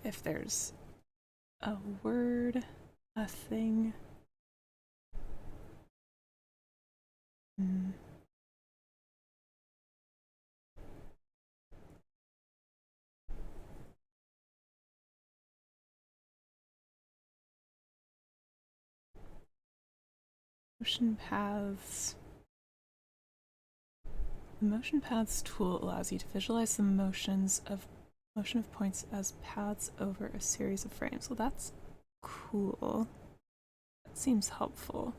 if there's a word, a thing. Hmm. Motion paths. The motion paths tool allows you to visualize the motion of points as paths over a series of frames. Well, that's cool. That seems helpful.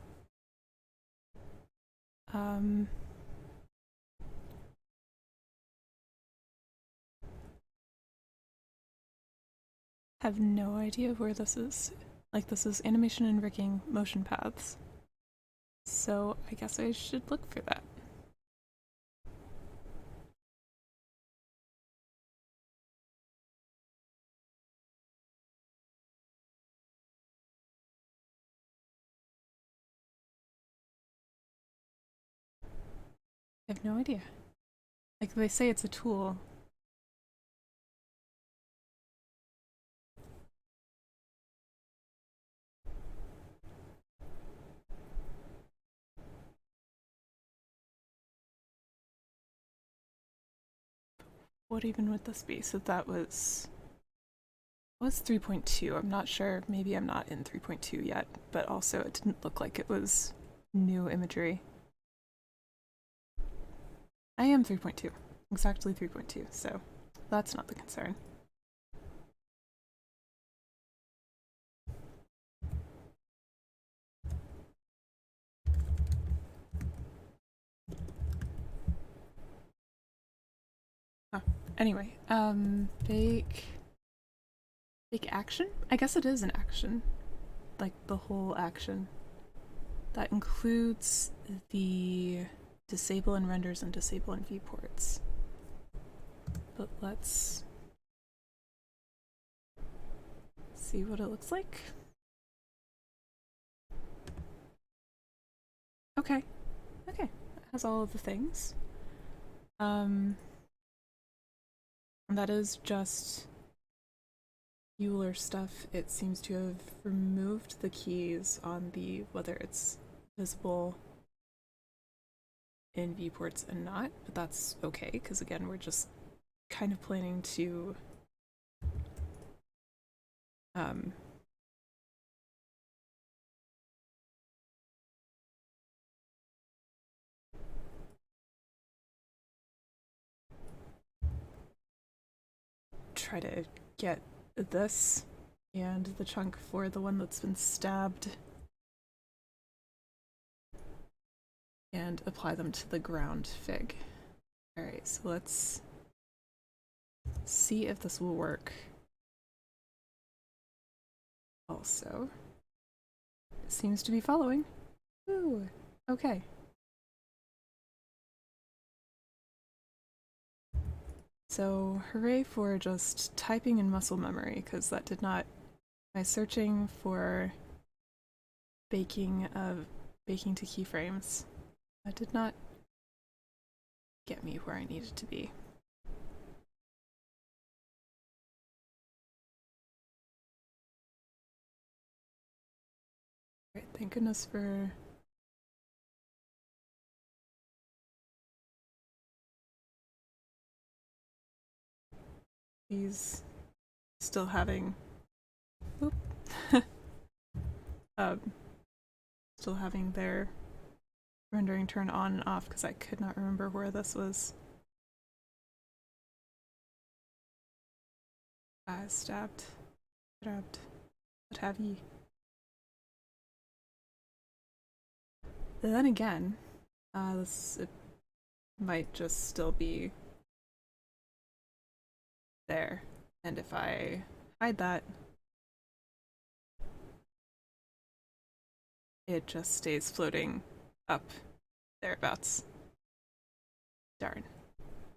Have no idea where this is. Like, this is animation and rigging motion paths. So I guess I should look for that. I have no idea. Like, they say it's a tool. What even would this be? So that was 3.2. I'm not sure. Maybe I'm not in 3.2 yet, but also it didn't look like it was new imagery. I am 3.2. Exactly 3.2, so that's not the concern. Huh. Anyway, bake action? I guess it is an action. Like, the whole action. That includes the disable and renders and disable and viewports. But let's see what it looks like. Okay. Okay. It has all of the things. And that is just Euler stuff. It seems to have removed the keys on the whether it's visible in viewports and not, but that's okay, because again, we're just kind of planning to try to get this and the chunk for the one that's been stabbed and apply them to the ground fig. Alright, so let's see if this will work. Also, it seems to be following. Ooh, okay. So, hooray for just typing in muscle memory, because that did not. My searching for baking to keyframes, that did not get me where I needed to be. Alright, thank goodness for these still having still having their rendering turn on and off, because I could not remember where this was. Stabbed, grabbed, what have ye. Then again, it might just still be there, and if I hide that, it just stays floating up thereabouts. Darn.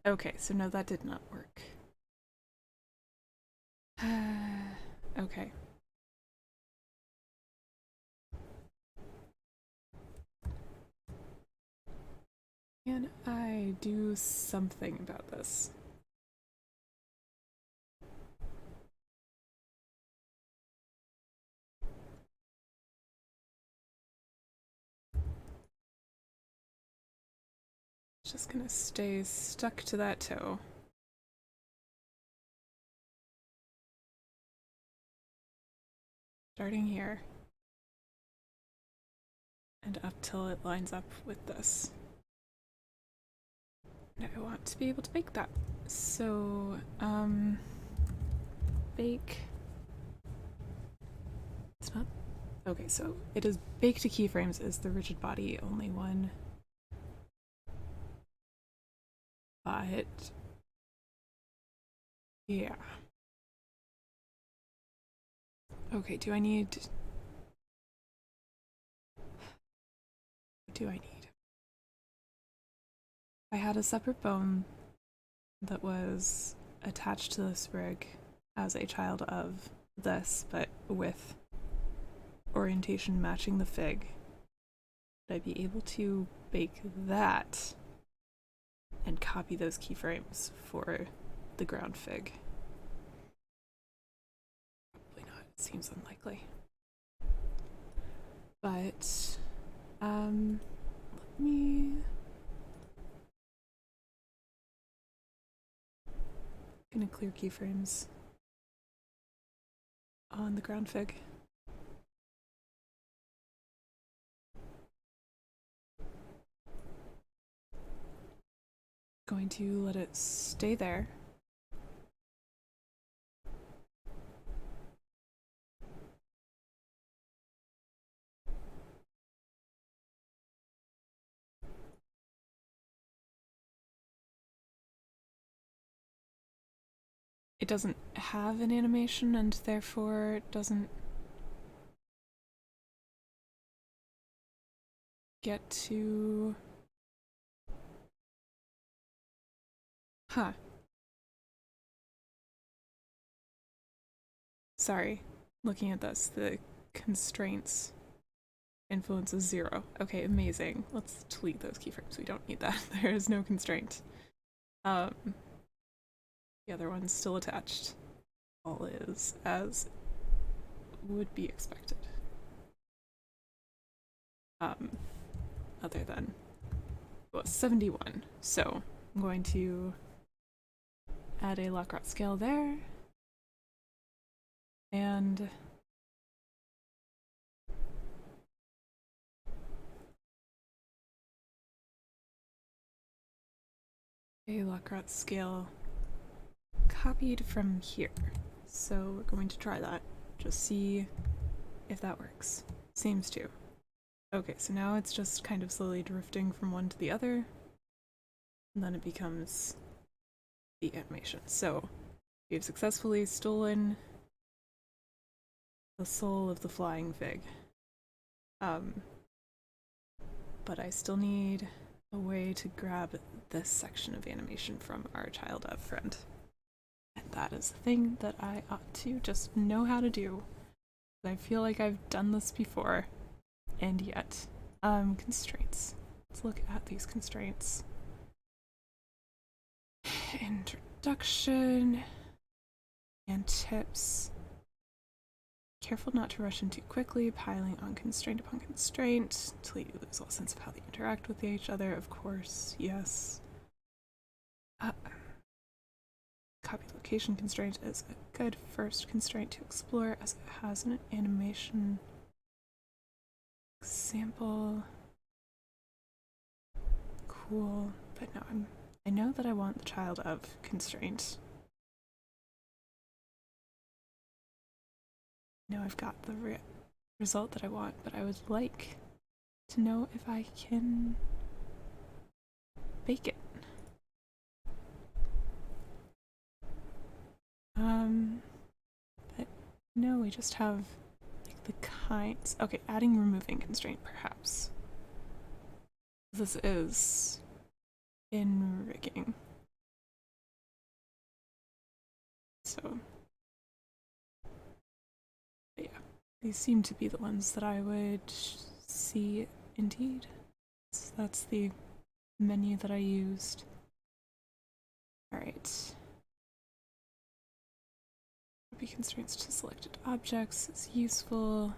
Okay, so no, that did not work. Okay. Can I do something about this? Just gonna stay stuck to that toe. Starting here. And up till it lines up with this. And I want to be able to bake that. So, bake. It's not. Okay, so it is bake to keyframes is the rigid body only one. But yeah. Okay, do I need. What do I need? I had a separate bone that was attached to the sprig as a child of this, but with orientation matching the fig. Would I be able to bake that and copy those keyframes for the ground fig? Probably not. It seems unlikely. But let me gonna clear keyframes on the ground fig. Going to let it stay there. It doesn't have an animation and therefore doesn't get to... Huh. Sorry. Looking at this, the constraints influences 0. Okay, amazing. Let's delete those keyframes. We don't need that. There is no constraint. The other one's still attached. All is as would be expected. Other than, well, 71. So I'm going to add a Lockrot scale there. And a Lockrot scale copied from here. So we're going to try that. Just see if that works. Seems to. Okay, so now it's just kind of slowly drifting from one to the other. And then it becomes the animation. So we've successfully stolen the soul of the flying fig. But I still need a way to grab this section of animation from our child of friend. And that is the thing that I ought to just know how to do. I feel like I've done this before, and yet. Constraints. Let's look at these constraints. Introduction and tips. Careful not to rush in too quickly, piling on constraint upon constraint until you lose all sense of how they interact with each other. Of course, yes. Copy location constraint is a good first constraint to explore as it has an animation example. Cool, but no, I know that I want the child of constraint. I know I've got the result that I want, but I would like to know if I can bake it. But no, we just have like the kinds. Okay, adding removing constraint perhaps. This is in rigging. So yeah, these seem to be the ones that I would see indeed. So that's the menu that I used. Alright. Copy constraints to selected objects is useful.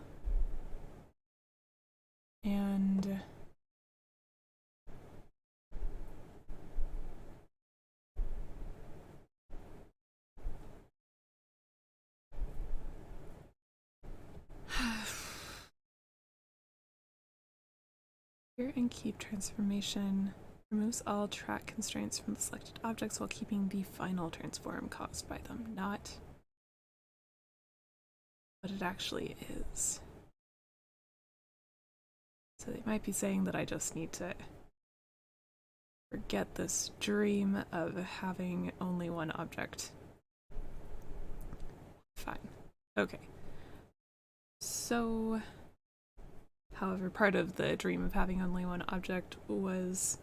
And Clear and keep transformation removes all track constraints from the selected objects while keeping the final transform caused by them, not what it actually is. So they might be saying that I just need to forget this dream of having only one object. Fine. Okay. So, however, part of the dream of having only one object was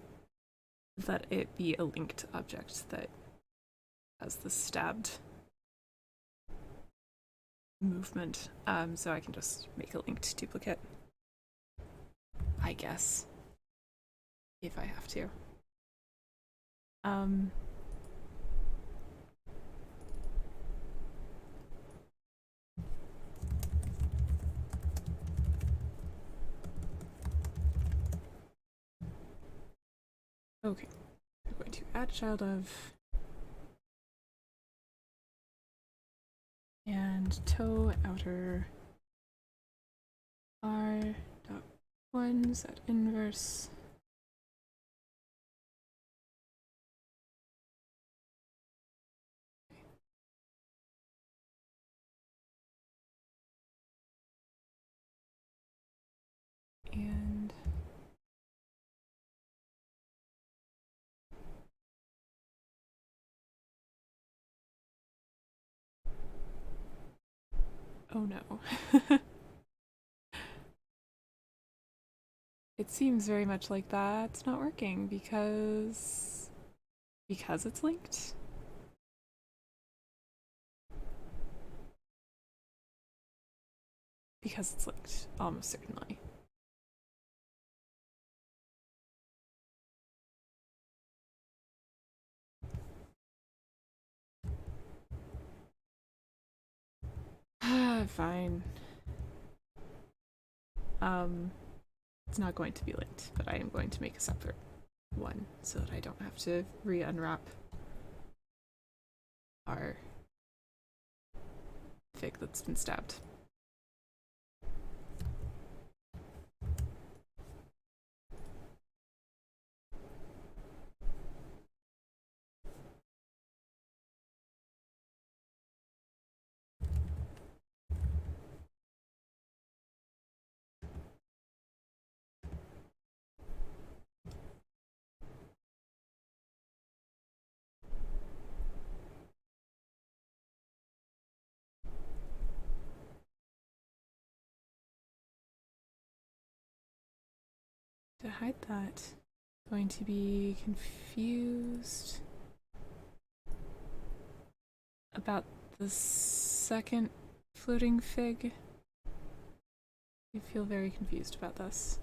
that it be a linked object that has the stabbed movement, so I can just make a linked duplicate, I guess, if I have to. Okay, I'm going to add child of and toe outer r dot one set inverse and oh no. It seems very much like that's not working because it's linked. Because it's linked, almost certainly. Fine. It's not going to be linked, but I am going to make a separate one so that I don't have to re-unwrap our fig that's been stabbed. To hide that, I'm going to be confused about the second floating fig. I feel very confused about this.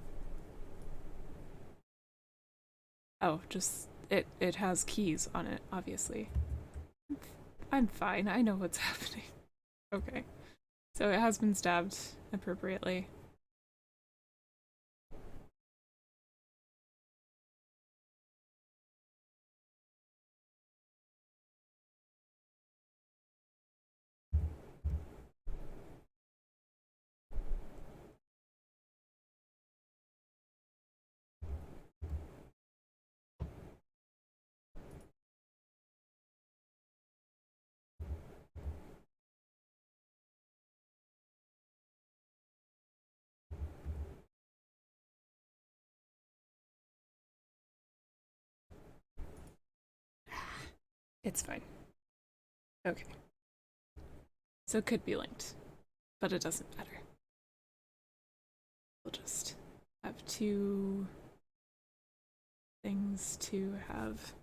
Oh, just it has keys on it, obviously. I'm fine. I know what's happening. Okay. So it has been stabbed appropriately. It's fine. Okay. So it could be linked, but it doesn't matter. We'll just have two things to have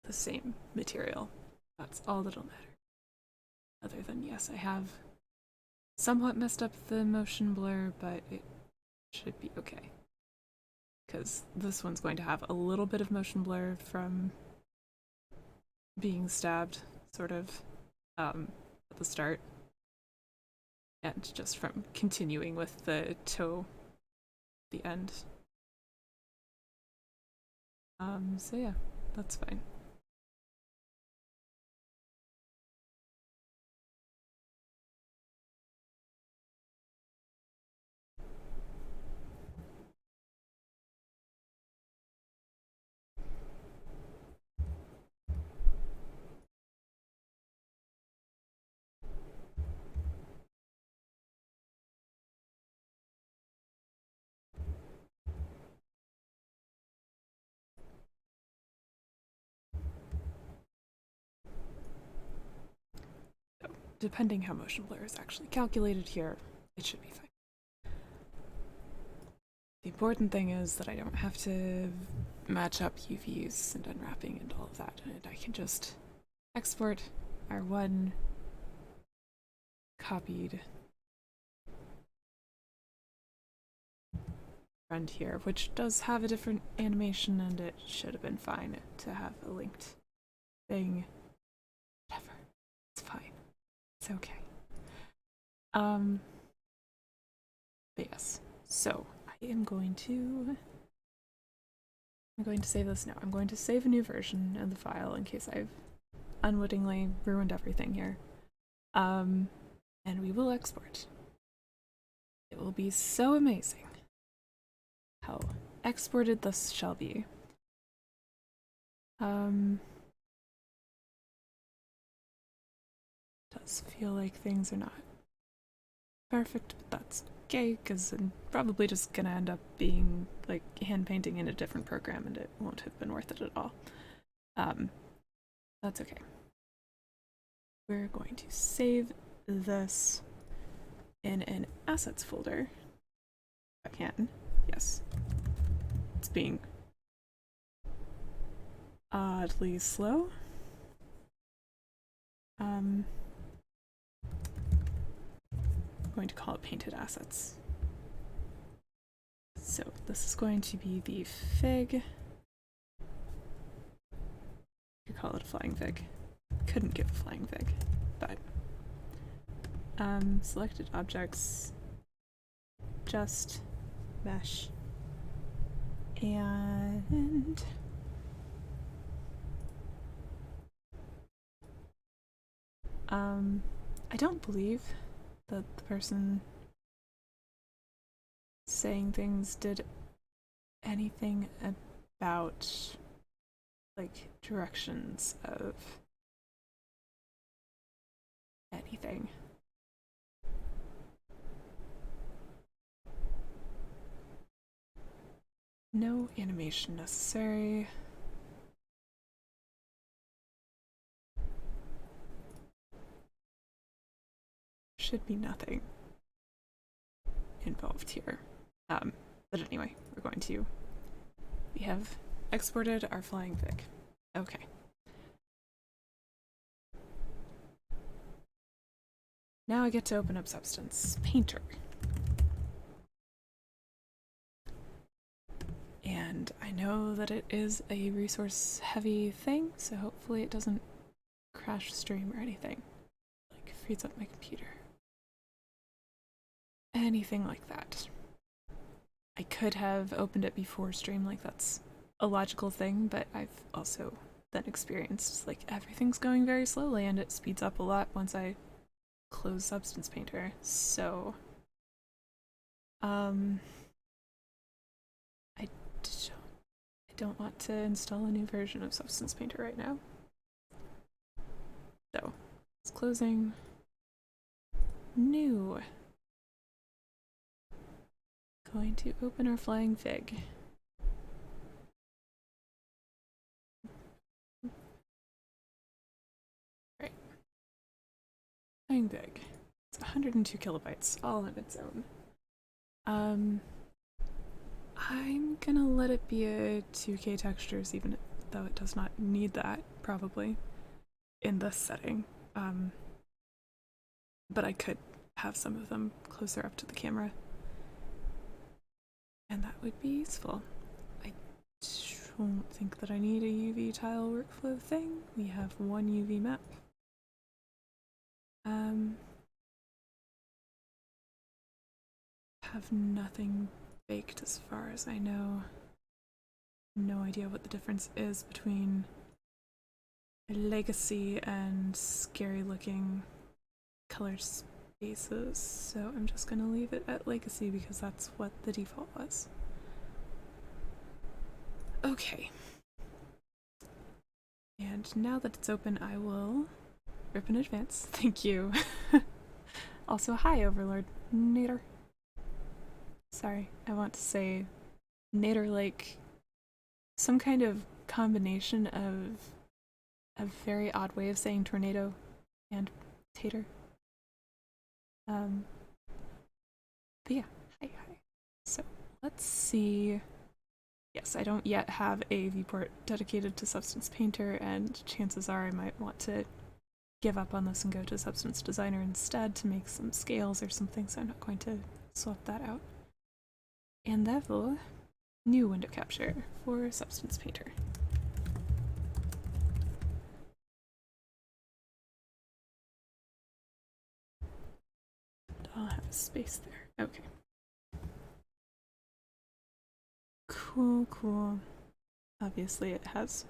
the same material. That's all that'll matter. Other than, yes, I have somewhat messed up the motion blur, but it should be okay. Because this one's going to have a little bit of motion blur from being stabbed, sort of, at the start. And just from continuing with the toe at the end. So yeah, that's fine. depending how motion blur is actually calculated here, it should be fine. The important thing is that I don't have to match up UVs and unwrapping and all of that, and I can just export our one copied friend here, which does have a different animation, and it should have been fine to have a linked thing. Whatever. It's fine. It's okay. But yes. So I'm going to save this now. I'm going to save a new version of the file in case I've unwittingly ruined everything here. And we will export. It will be so amazing how exported this shall be. Does feel like things are not perfect, but that's okay, because I'm probably just gonna end up being like hand painting in a different program and it won't have been worth it at all. That's okay. We're going to save this in an assets folder. If I can. Yes. It's being oddly slow. I'm going to call it painted assets. So this is going to be the fig. You could call it a flying fig. Couldn't give a flying fig, but selected objects, just mesh, and I don't believe that the person saying things did anything about like directions of anything. No animation necessary. Should be nothing involved here. But anyway, we have exported our flying fig. Okay. Now I get to open up Substance Painter. And I know that it is a resource heavy thing, so hopefully it doesn't crash stream or anything. Like freeze up my computer. Anything like that. I could have opened it before stream, like that's a logical thing, but I've also then experienced like everything's going very slowly and it speeds up a lot once I close Substance Painter. So I don't want to install a new version of Substance Painter right now. So it's closing. New. Going to open our flying fig. Right. Flying fig. It's 102 kilobytes, all on its own. I'm gonna let it be a 2K textures, even though it does not need that, probably, in this setting. But I could have some of them closer up to the camera. And that would be useful. I don't think that I need a UV tile workflow thing. We have one UV map. Have nothing baked as far as I know. No idea what the difference is between legacy and scary looking color spaces, so I'm just gonna leave it at legacy because that's what the default was. Okay. And now that it's open, I will rip in advance. Thank you. Also, hi, Overlord. Nader. Sorry, I want to say Nader like some kind of combination of a very odd way of saying tornado and tater. Um, but yeah, hi. So let's see. Yes, I don't yet have a viewport dedicated to Substance Painter, and chances are I might want to give up on this and go to Substance Designer instead to make some scales or something, so I'm not going to swap that out. And therefore, new window capture for Substance Painter. I'll have a space there. Okay. Cool. Obviously it has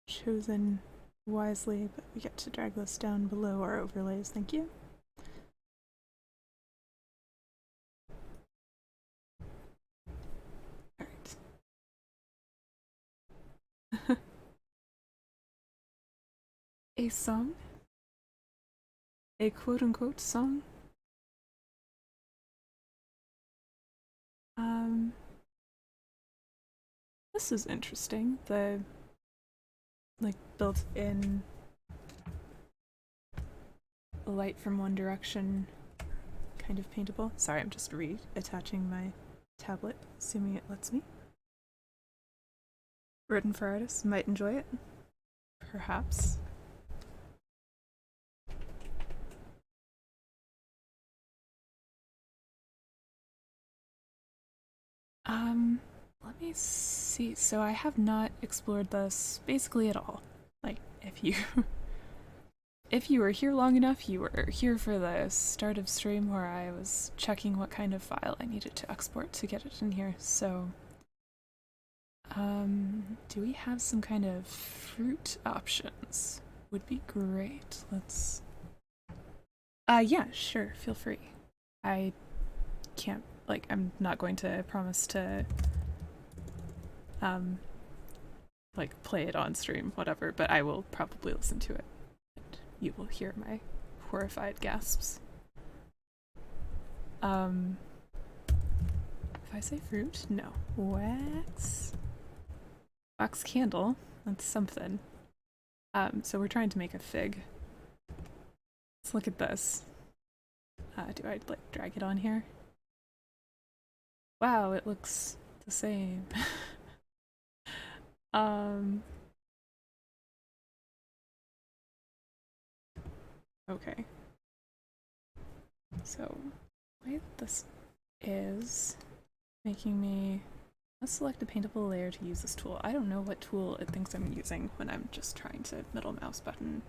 chosen wisely, but we get to drag this down below our overlays, thank you. Alright. A song? A quote-unquote song? This is interesting. The like built-in light from One Direction kind of paintable. Sorry, I'm just reattaching my tablet, assuming it lets me. Written for artists, might enjoy it. Perhaps. Let me see. So I have not explored this basically at all. Like, if you were here long enough, you were here for the start of stream where I was checking what kind of file I needed to export to get it in here. So, do we have some kind of fruit options? Would be great. Let's. Yeah, sure. Feel free. I can't. Like, I'm not going to promise to like play it on stream, whatever, but I will probably listen to it. And you will hear my horrified gasps. If I say fruit, no. Wax candle, that's something. So we're trying to make a fig. Let's look at this. Do I like drag it on here? Wow, it looks the same. Okay. So, the way this is making me... Let's select a paintable layer to use this tool. I don't know what tool it thinks I'm using when I'm just trying to middle mouse button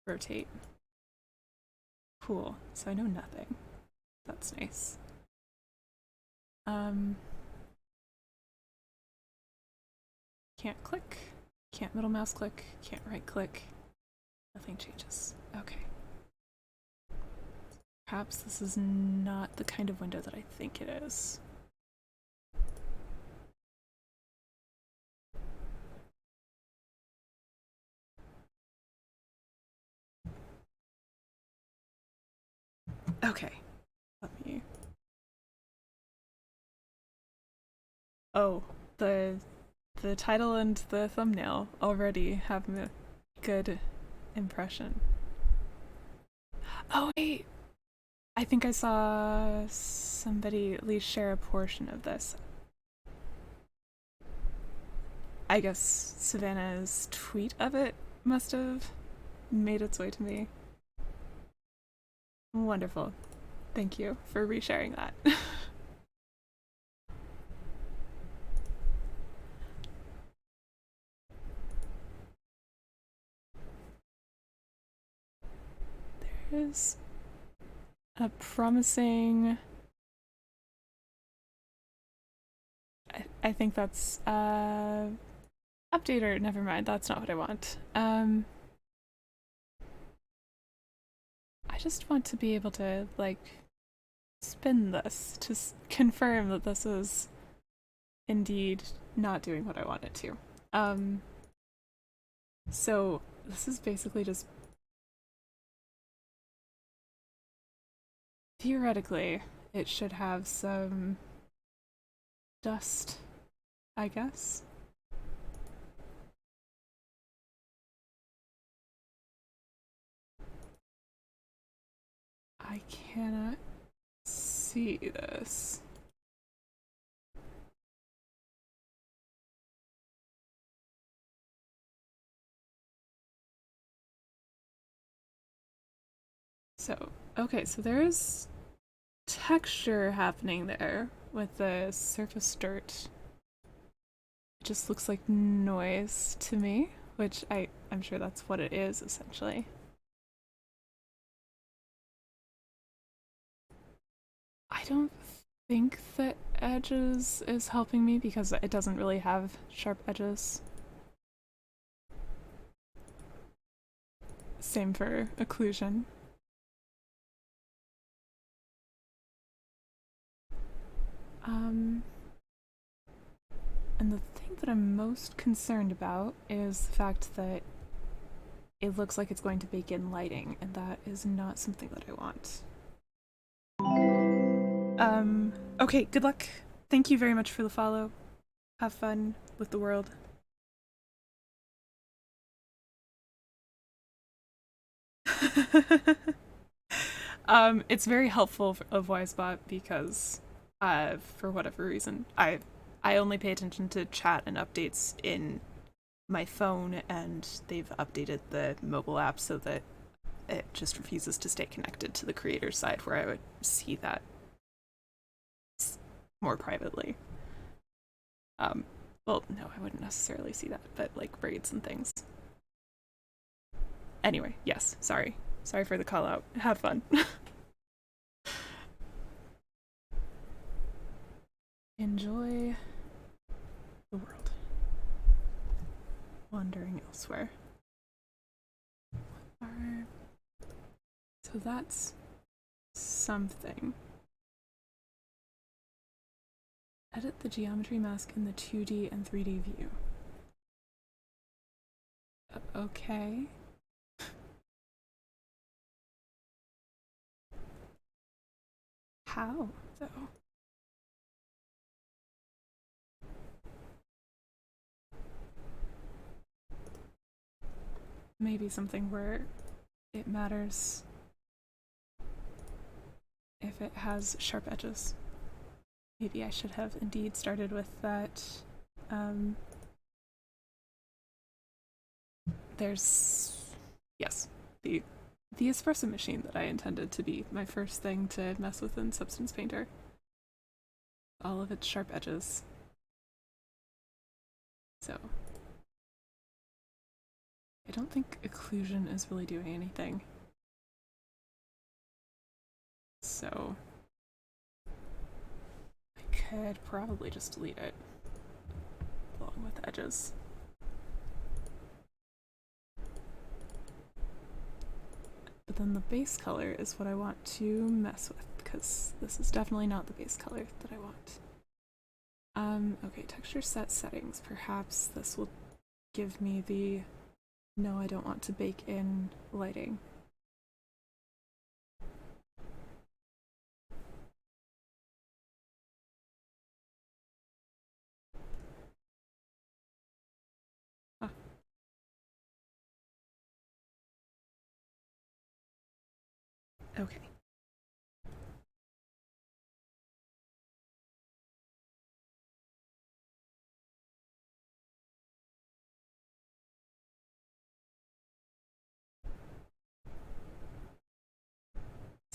rotate. Cool. So I know nothing. That's nice. Can't click, can't middle mouse click, can't right click. Nothing changes. Okay. Perhaps this is not the kind of window that I think it is. Okay. Let me... Oh, the title and the thumbnail already have a good impression. Oh wait! I think I saw somebody at least share a portion of this. I guess Savannah's tweet of it must have made its way to me. Wonderful. Thank you for resharing that. There's a promising... I think that's updater. Never mind, that's not what I want. I just want to be able to like spin this to confirm that this is indeed not doing what I want it to. So this is basically just theoretically it should have some dust, I guess. I cannot see this. So, okay, so there's texture happening there with the surface dirt. It just looks like noise to me, which I'm sure that's what it is essentially. I don't think the edges is helping me because it doesn't really have sharp edges. Same for occlusion. And the thing that I'm most concerned about is the fact that it looks like it's going to bake in lighting, and that is not something that I want. Okay, good luck. Thank you very much for the follow. Have fun with the world. It's very helpful of Wisebot because, for whatever reason, I only pay attention to chat and updates in my phone, and they've updated the mobile app so that it just refuses to stay connected to the creator's side, where I would see that more privately. Well, no, I wouldn't necessarily see that, but like braids and things. Anyway, yes, sorry. Sorry for the call out. Have fun. Enjoy the world. Wandering elsewhere. So that's something. Edit the geometry mask in the 2D and 3D view. Okay. How, though? Maybe something where it matters if it has sharp edges. Maybe I should have indeed started with that. There's, yes, the espresso machine that I intended to be my first thing to mess with in Substance Painter. All of its sharp edges. So I don't think occlusion is really doing anything. So I could probably just delete it along with the edges. But then the base color is what I want to mess with, because this is definitely not the base color that I want. Okay, texture set settings. Perhaps this will give me the no, I don't want to bake in lighting. Huh. Okay.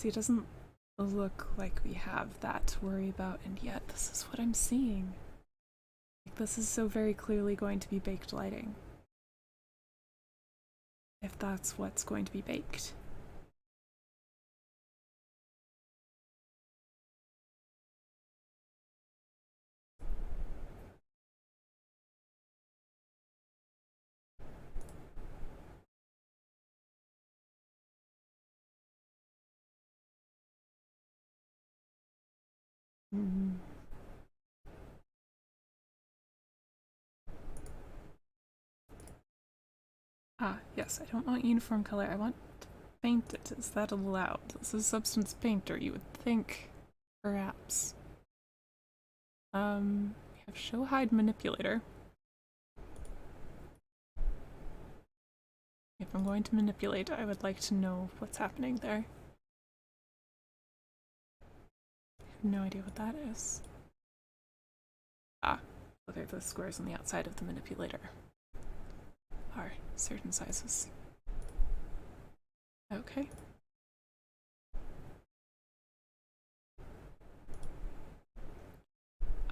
See, it doesn't look like we have that to worry about, and yet this is what I'm seeing. Like, this is so very clearly going to be baked lighting. If that's what's going to be baked. Mm. Ah, yes, I don't want uniform color. I want to paint it. Is that allowed? This is Substance Painter, you would think. Perhaps. We have Show Hide Manipulator. If I'm going to manipulate, I would like to know what's happening there. no idea what that is. Ah, whether the squares on the outside of the manipulator are certain sizes. Okay.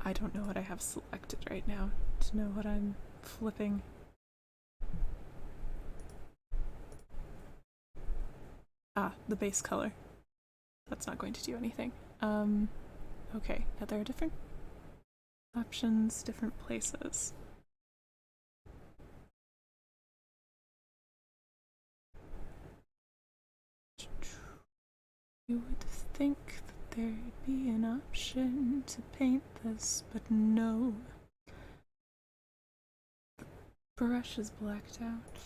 I don't know what I have selected right now to know what I'm flipping. Ah, the base color. That's not going to do anything. Okay, now there are different options, different places. You would think that there'd be an option to paint this, but no. The brush is blacked out.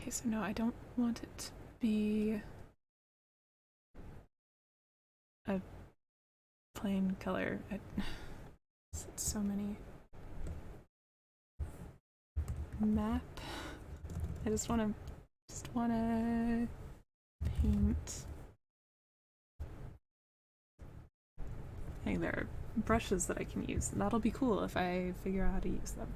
Okay, so no, I don't want it to be a plain color. So many. Map. I just wanna paint. I think there are brushes that I can use, and that'll be cool if I figure out how to use them.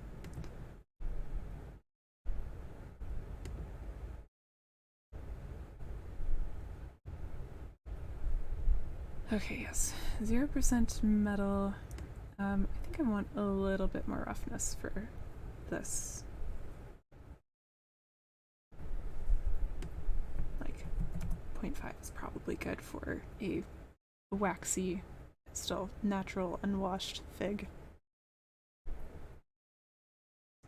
Okay, yes. 0% metal. I think I want a little bit more roughness for this. Like, 0.5 is probably good for a waxy, still natural, unwashed fig.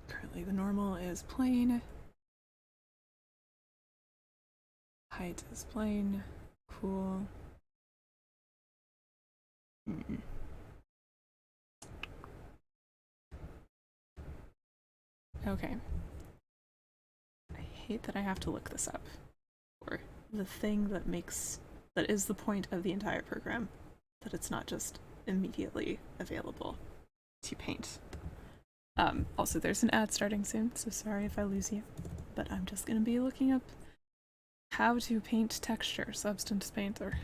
Currently the normal is plain. Height is plain. Cool. Okay. I hate that I have to look this up. Or the thing that is the point of the entire program. That it's not just immediately available to paint. Also, there's an ad starting soon, so sorry if I lose you. But I'm just gonna be looking up how to paint texture, Substance Painter.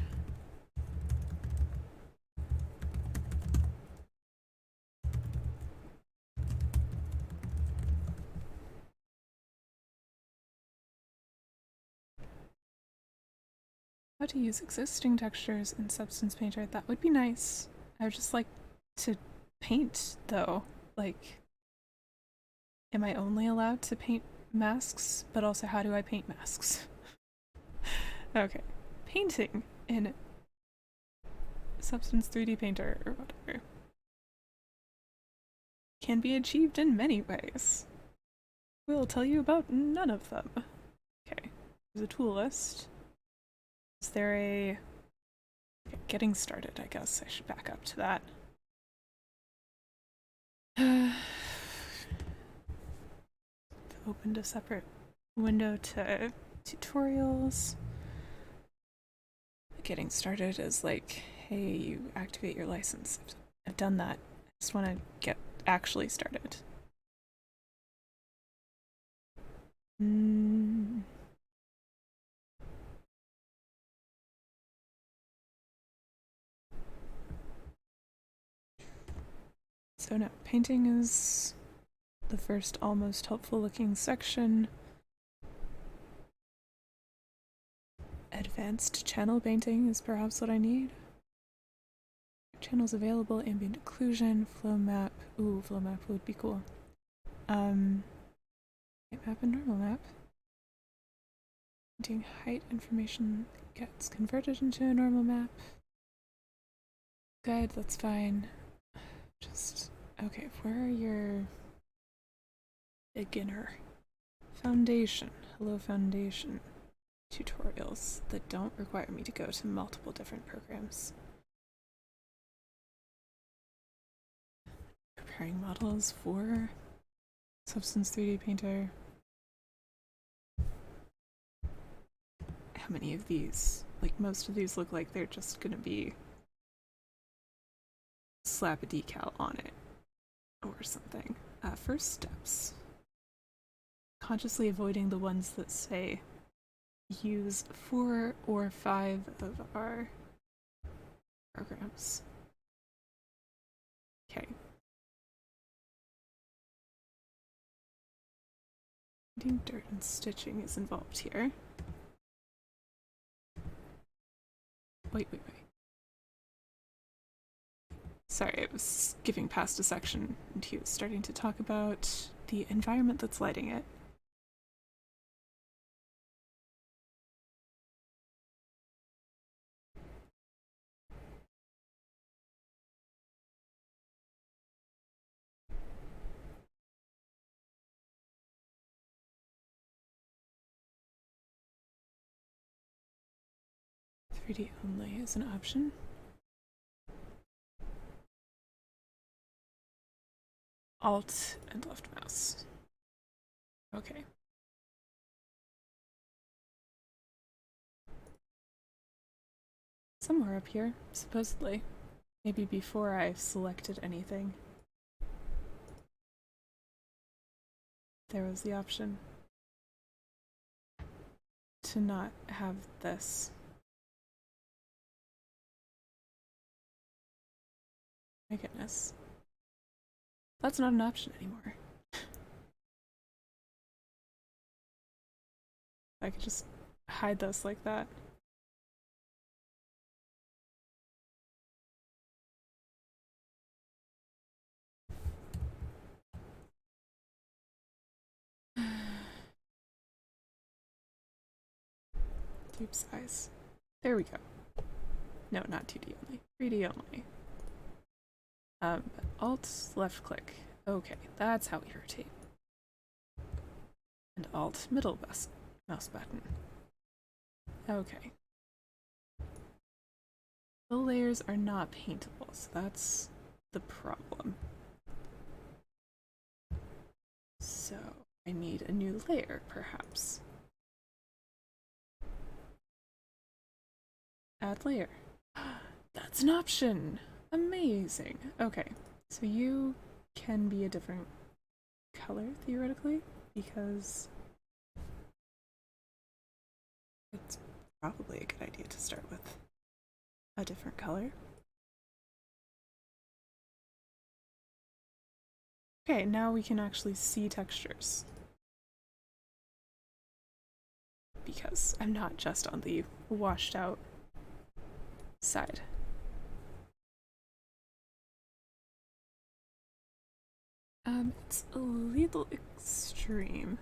How to use existing textures in Substance Painter. That would be nice. I would just like to paint, though. Like, am I only allowed to paint masks? But also, how do I paint masks? Okay. Painting in Substance 3D Painter or whatever can be achieved in many ways. We'll tell you about none of them. Okay. There's a tool list. Is there a... Okay, getting started, I guess. I should back up to that. Opened a separate window to tutorials. Getting started is like, hey, you activate your license. I've done that. I just want to get actually started. So no, painting is the first almost helpful looking section. Advanced channel painting is perhaps what I need. Channels available, ambient occlusion, flow map. Ooh, flow map would be cool. Map and normal map. Painting height information gets converted into a normal map. Guide, that's fine. Just, okay, where are your beginner? Foundation. Hello, foundation. Tutorials that don't require me to go to multiple different programs. Preparing models for Substance 3D Painter. How many of these? Like, most of these look like they're just gonna be slap a decal on it or something. First steps. consciously avoiding the ones that say use 4 or 5 of our programs. Okay. Painting, dirt, and stitching is involved here. Wait. Sorry, I was skipping past a section and he was starting to talk about the environment that's lighting it. "3D only" is an option. Alt and left mouse. Okay. Somewhere up here, supposedly. Maybe before I've selected anything. There was the option to not have this. My goodness. That's not an option anymore. I could just hide this like that. Tube size. There we go. No, not 2D only. 3D only. Alt, left click. Okay, that's how we rotate. And Alt, middle mouse button. Okay. The layers are not paintable, so that's the problem. So I need a new layer, perhaps. Add layer. That's an option! Amazing! Okay, so you can be a different color, theoretically, because it's probably a good idea to start with a different color. Okay, now we can actually see textures. Because I'm not just on the washed out side. It's a little extreme.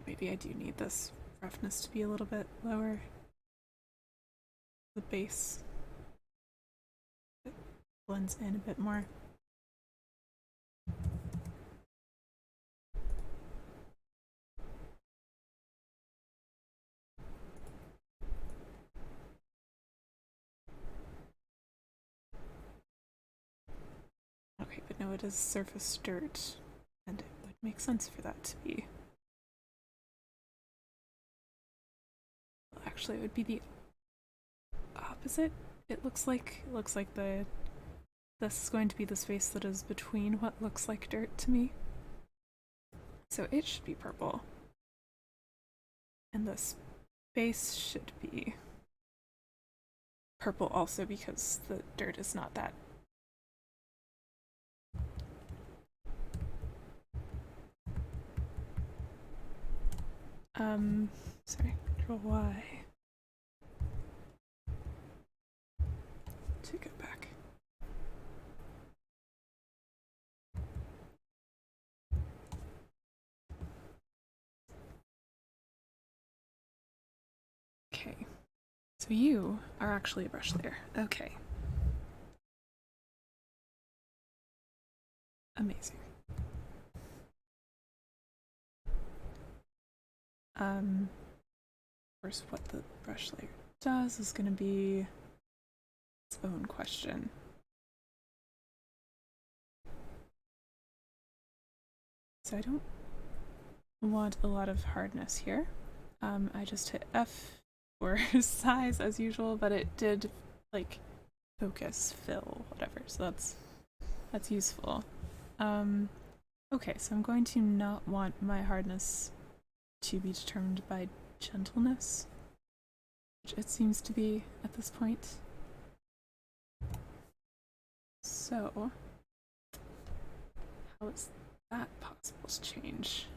Maybe I do need this roughness to be a little bit lower. The base. It blends in a bit more. Okay, but no, it is surface dirt, and it would make sense for that to be. Well, actually, it would be the opposite. It looks like this is going to be the space that is between what looks like dirt to me. So it should be purple. And this base should be purple also because the dirt is not that. Sorry, Control Y. To go back. Okay, so you are actually a brush layer. Okay. Amazing. Of course, what the brush layer does is going to be its own question. So I don't want a lot of hardness here. I just hit F for size as usual, but it did like focus, fill, whatever. So that's useful. Okay, so I'm going to not want my hardness to be determined by gentleness, which it seems to be at this point. So, how is that possible to change?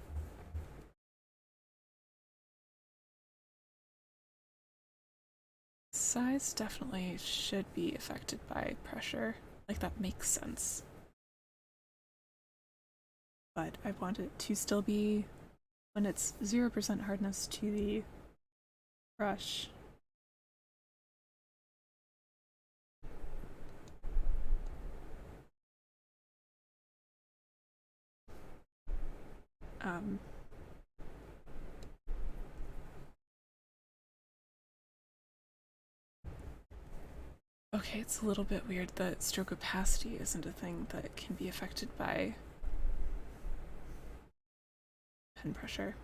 Size definitely should be affected by pressure. Like, that makes sense. But I want it to still be, when it's 0% hardness to the brush, okay, it's a little bit weird that stroke opacity isn't a thing that can be affected by pen pressure.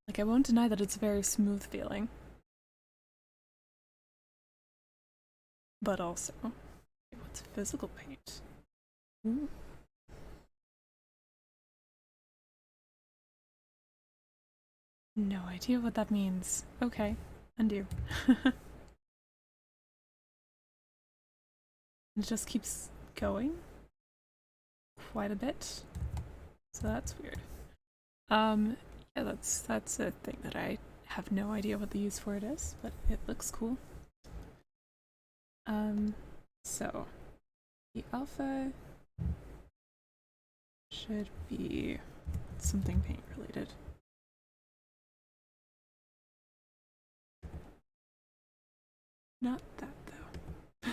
Like, I won't deny that it's very smooth feeling. But also, what's physical paint? Ooh. No idea what that means. Okay, undo. It just keeps going quite a bit. So that's weird. Yeah, that's a thing that I have no idea what the use for it is, but it looks cool. So the alpha should be something paint related. Not that though.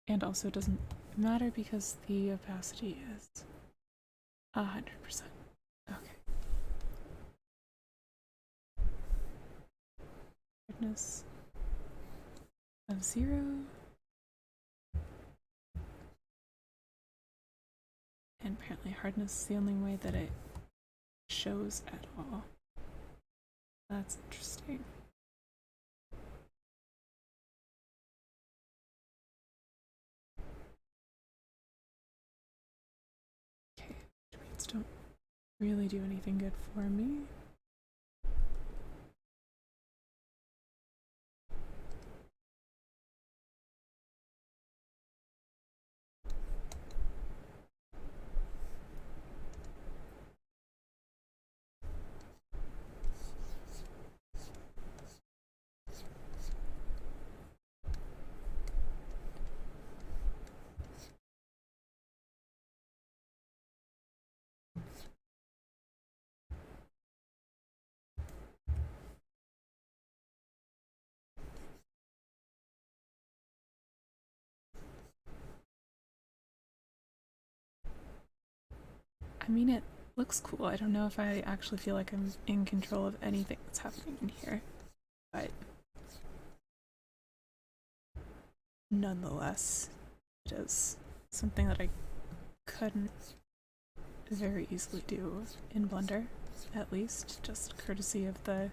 And also doesn't matter because the opacity is 100%. Okay. Hardness of 0. And apparently hardness is the only way that it shows at all. That's interesting. Okay, treats don't really do anything good for me. I mean, it looks cool. I don't know if I actually feel like I'm in control of anything that's happening in here, but nonetheless, it is something that I couldn't very easily do in Blender, at least, just courtesy of the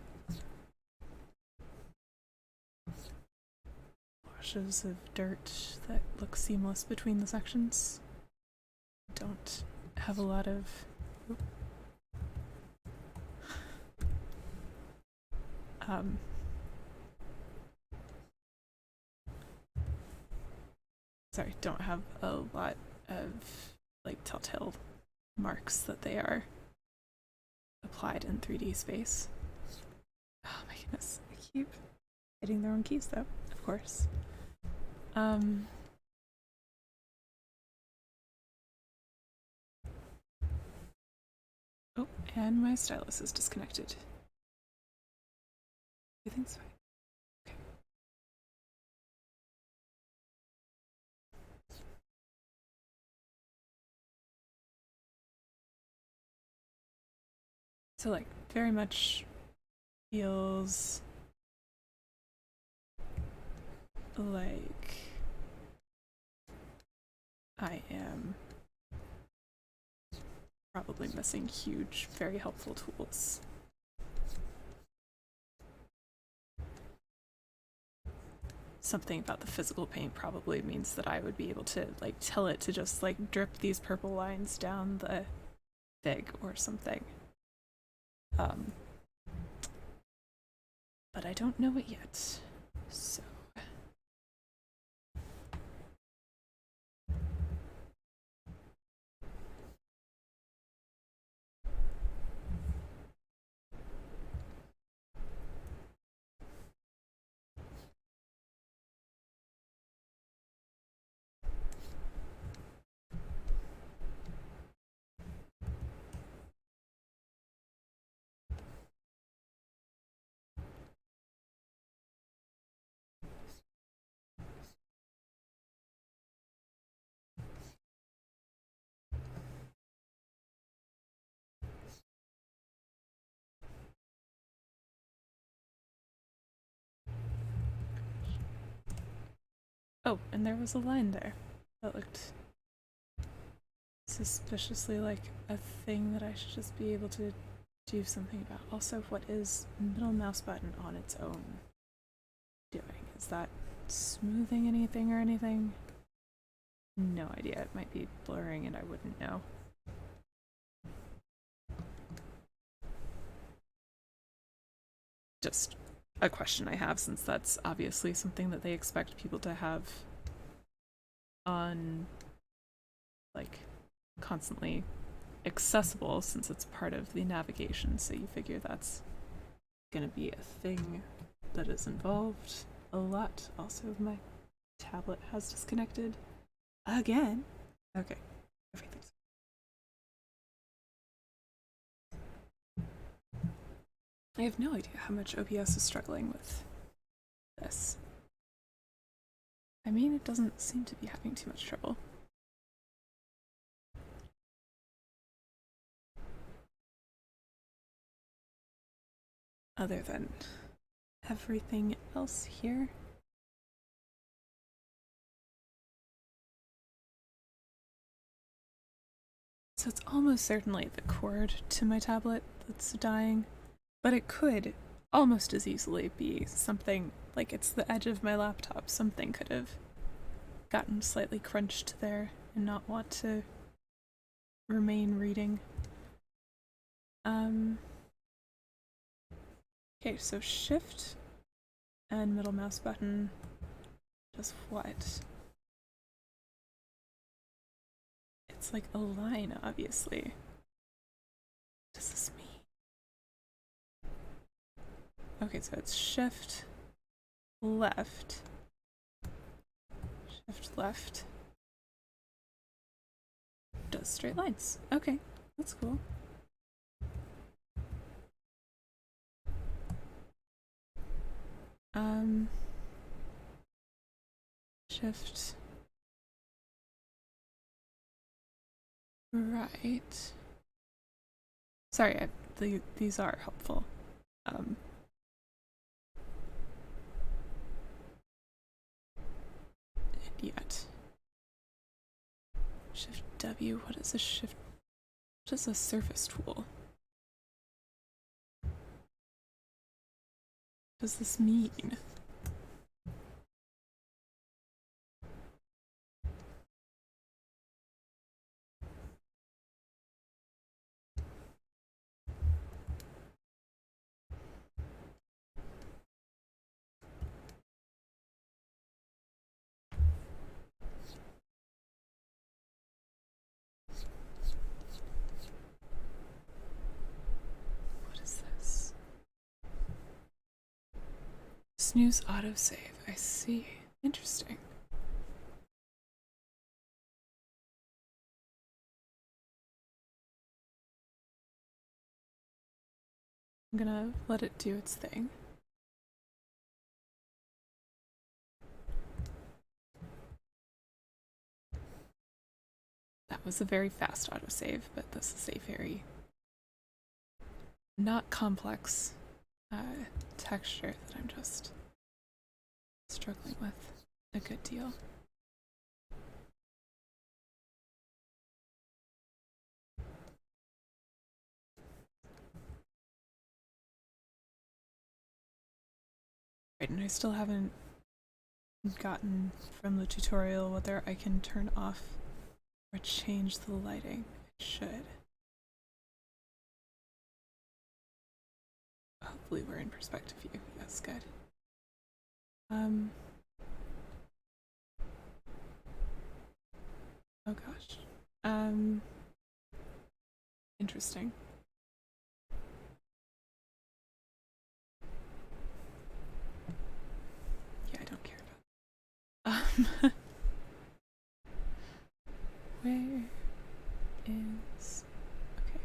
washes of dirt that look seamless between the sections. Don't have a lot of sorry, don't have a lot of like telltale marks that they are applied in 3D space. Oh my goodness, I keep hitting the wrong keys though, of course. Oh, and my stylus is disconnected. Everything's fine. Okay. So like very much feels like I am probably missing huge, very helpful tools. Something about the physical paint probably means that I would be able to like tell it to just like drip these purple lines down the fig or something. But I don't know it yet. So oh, and there was a line there that looked suspiciously like a thing that I should just be able to do something about. Also, what is middle mouse button on its own doing? Is that smoothing anything or anything? No idea. It might be blurring and I wouldn't know. Just a question I have, since that's obviously something that they expect people to have on, like, constantly accessible, since it's part of the navigation, so you figure that's gonna be a thing that is involved a lot. Also, my tablet has disconnected again. Okay, everything's I have no idea how much OBS is struggling with this. I mean, it doesn't seem to be having too much trouble. Other than everything else here. So it's almost certainly the cord to my tablet that's dying, but it could almost as easily be something like it's the edge of my laptop. Something could have gotten slightly crunched there and not want to remain reading. Okay, so shift and middle mouse button does what? It's like a line, obviously. What does this mean? Okay, so it's shift left. Shift left. Does straight lines. Okay, that's cool. Shift right. Sorry, these are helpful. Yet. Shift W, what is a shift? What is a surface tool? What does this mean? What is this? Snooze autosave. I see. Interesting. I'm gonna let it do its thing. That was a very fast autosave, but this is a very not complex texture that I'm just struggling with. a good deal. Right, and I still haven't gotten from the tutorial whether I can turn off or change the lighting. I should. Hopefully we're in perspective view. Yes, good. Oh gosh. Interesting. Yeah, I don't care about. Where is? Okay.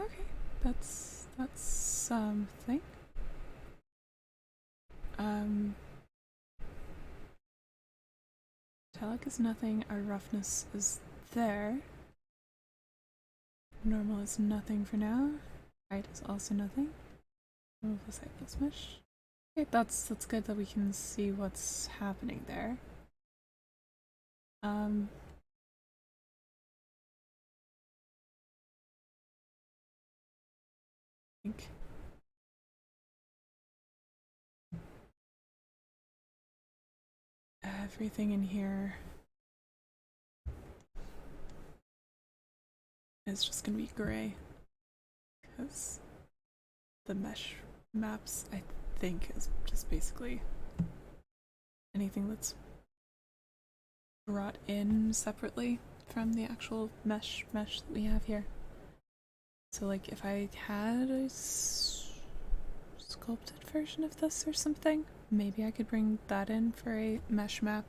Okay, that's something. Metallic is nothing. Our roughness is there. Normal is nothing for now. Height is also nothing. Remove the cycles mesh. Okay, that's good that we can see what's happening there. I think everything in here is just gonna be gray because the mesh maps, I think, is just basically anything that's brought in separately from the actual mesh that we have here. So like if I had a sculpted version of this or something, maybe I could bring that in for a mesh map.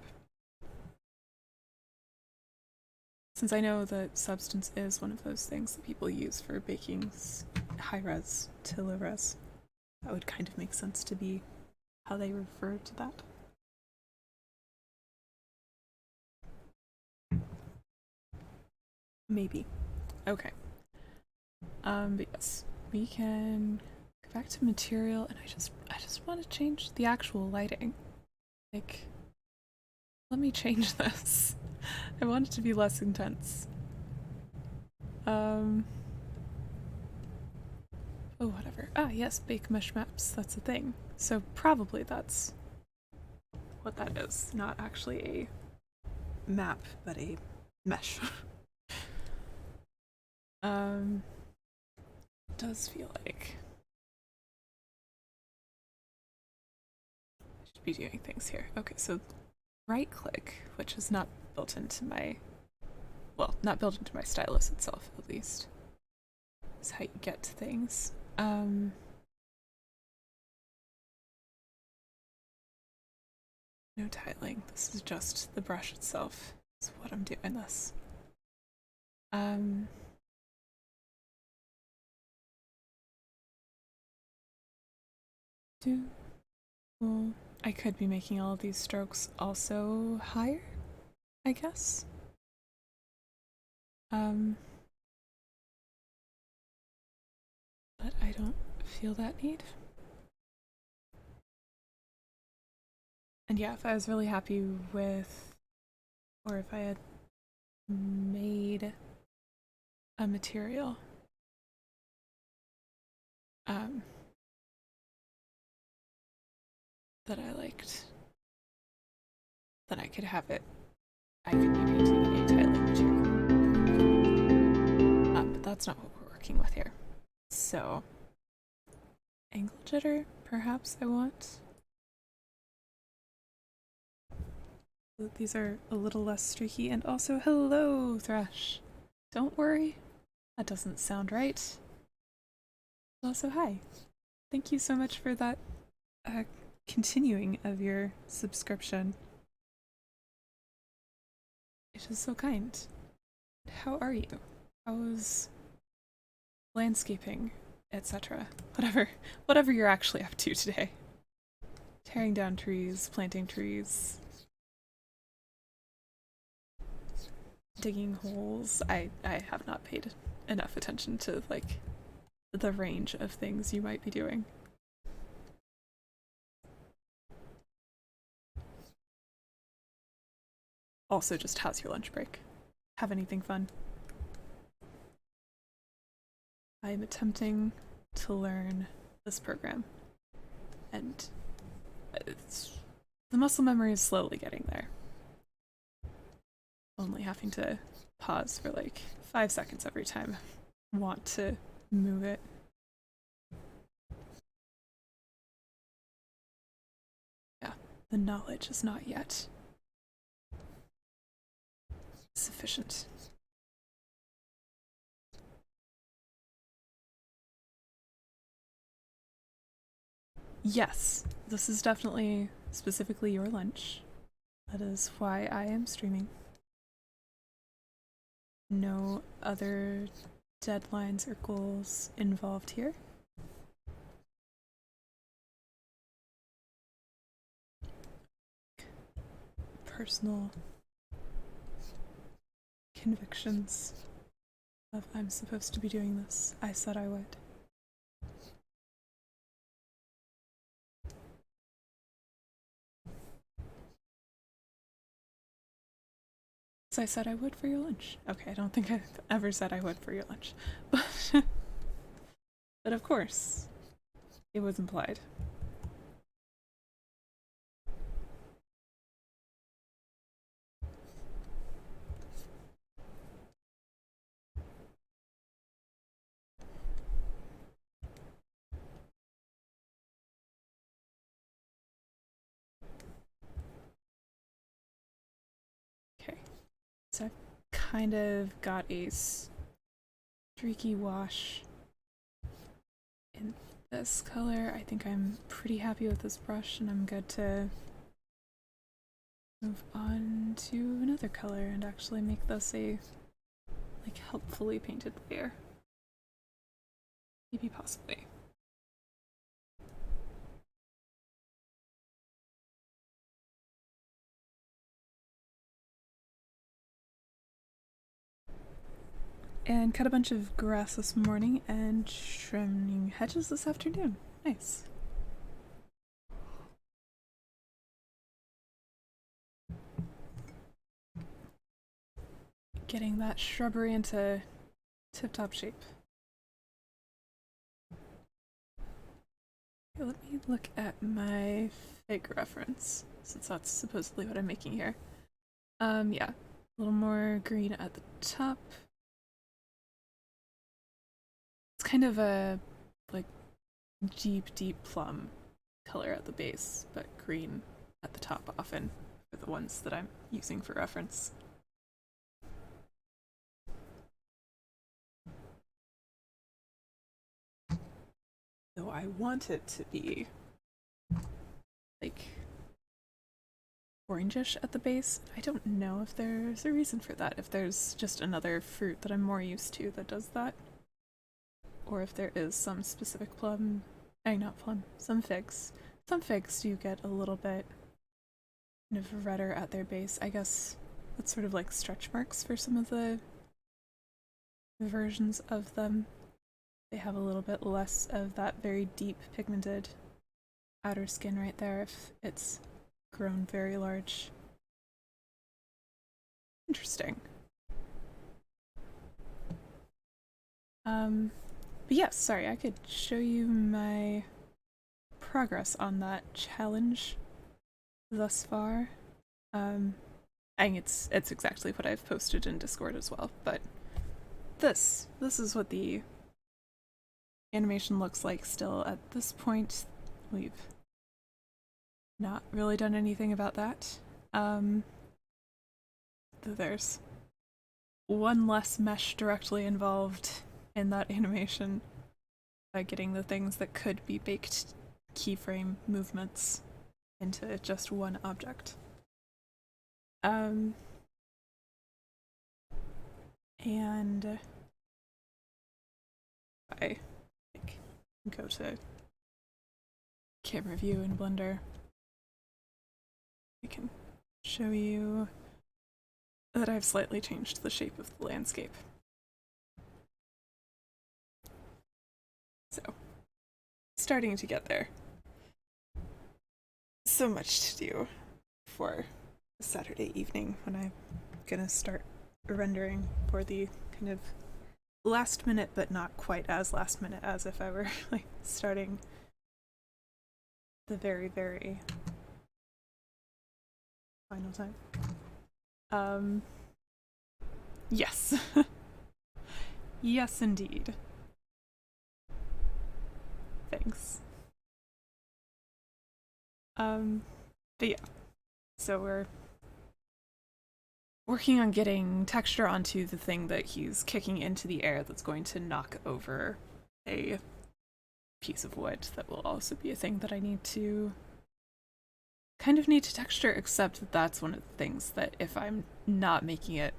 Since I know that substance is one of those things that people use for baking high res to low res, that would kind of make sense to be how they refer to that. Maybe. Okay. But yes, we can go back to material, and I just want to change the actual lighting. Like, let me change this. I want it to be less intense. Oh, whatever. Ah, yes, bake mesh maps. That's a thing. So probably that's what that is. Not actually a map, but a mesh. It does feel like I should be doing things here. Okay, so right click, which is not built into my, well, not built into my stylus itself, at least, is how you get to things. No tiling. This is just the brush itself. Is what I'm doing this. Well, I could be making all of these strokes also higher, I guess. But I don't feel that need. And yeah, if I was really happy with, or if I had made a material, that I liked, then I could have it. I could be painting a tiling material. But that's not what we're working with here. So, angle jitter, perhaps I want. These are a little less streaky, and also, hello, Thresh. Don't worry, that doesn't sound right. Also, hi. Thank you so much for that continuing of your subscription. It is so kind. How are you? How's landscaping, etc.? Whatever you're actually up to today. Tearing down trees, planting trees, digging holes. I have not paid enough attention to, like, the range of things you might be doing. also just how's your lunch break? Have anything fun? I'm attempting to learn this program, and the muscle memory is slowly getting there. Only having to pause for like 5 seconds every time I want to move it. Yeah, the knowledge is not yet sufficient. Yes, this is definitely specifically your lunch. That is why I am streaming. No other deadlines or goals involved here. Personal convictions of I'm supposed to be doing this. I said I would. So I said I would for your lunch. Okay, I don't think I've ever said I would for your lunch. But of course, it was implied. Okay, so I've kind of got a streaky wash in this color. I think I'm pretty happy with this brush, and I'm good to move on to another color and actually make this a like helpfully painted layer. Maybe possibly. And cut a bunch of grass this morning and trimming hedges this afternoon. Nice. Getting that shrubbery into tip-top shape. Okay, let me look at my fig reference, since that's supposedly what I'm making here. Yeah, a little more green at the top. It's kind of a, like, deep plum color at the base, but green at the top often for the ones that I'm using for reference. Though I want it to be like orangish at the base. I don't know if there's a reason for that, if there's just another fruit that I'm more used to that does that, or if there is some specific plum, not plum, some figs. Some figs do get a little bit kind of redder at their base. I guess that's sort of like stretch marks for some of the versions of them. They have a little bit less of that very deep pigmented outer skin right there if it's grown very large. Interesting. But yes, sorry, I could show you my progress on that challenge thus far. I think it's exactly what I've posted in Discord as well, but this is what the animation looks like still at this point. We've not really done anything about that. There's one less mesh directly involved in that animation by getting the things that could be baked keyframe movements into just one object. And I go to camera view in Blender. I can show you that I've slightly changed the shape of the landscape. So, starting to get there. So much to do before Saturday evening when I'm gonna start rendering for the kind of last minute, but not quite as last minute as if I were like starting the very, very final time. Yes. Yes, indeed. Thanks. But yeah, so we're working on getting texture onto the thing that he's kicking into the air that's going to knock over a piece of wood that will also be a thing that I need to texture, except that that's one of the things that if I'm not making it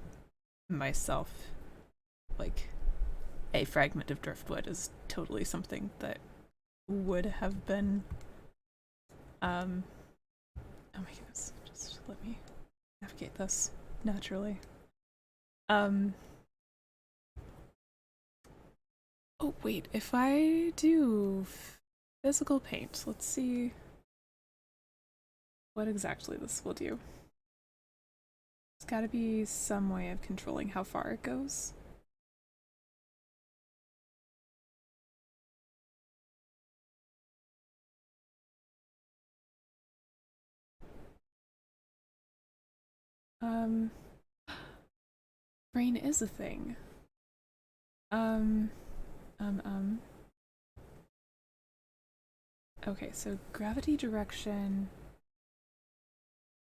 myself, like a fragment of driftwood is totally something that would have been oh my goodness, just let me navigate this naturally. Oh wait, if I do physical paint, let's see what exactly this will do. There's gotta be some way of controlling how far it goes. Rain is a thing. Okay, so gravity direction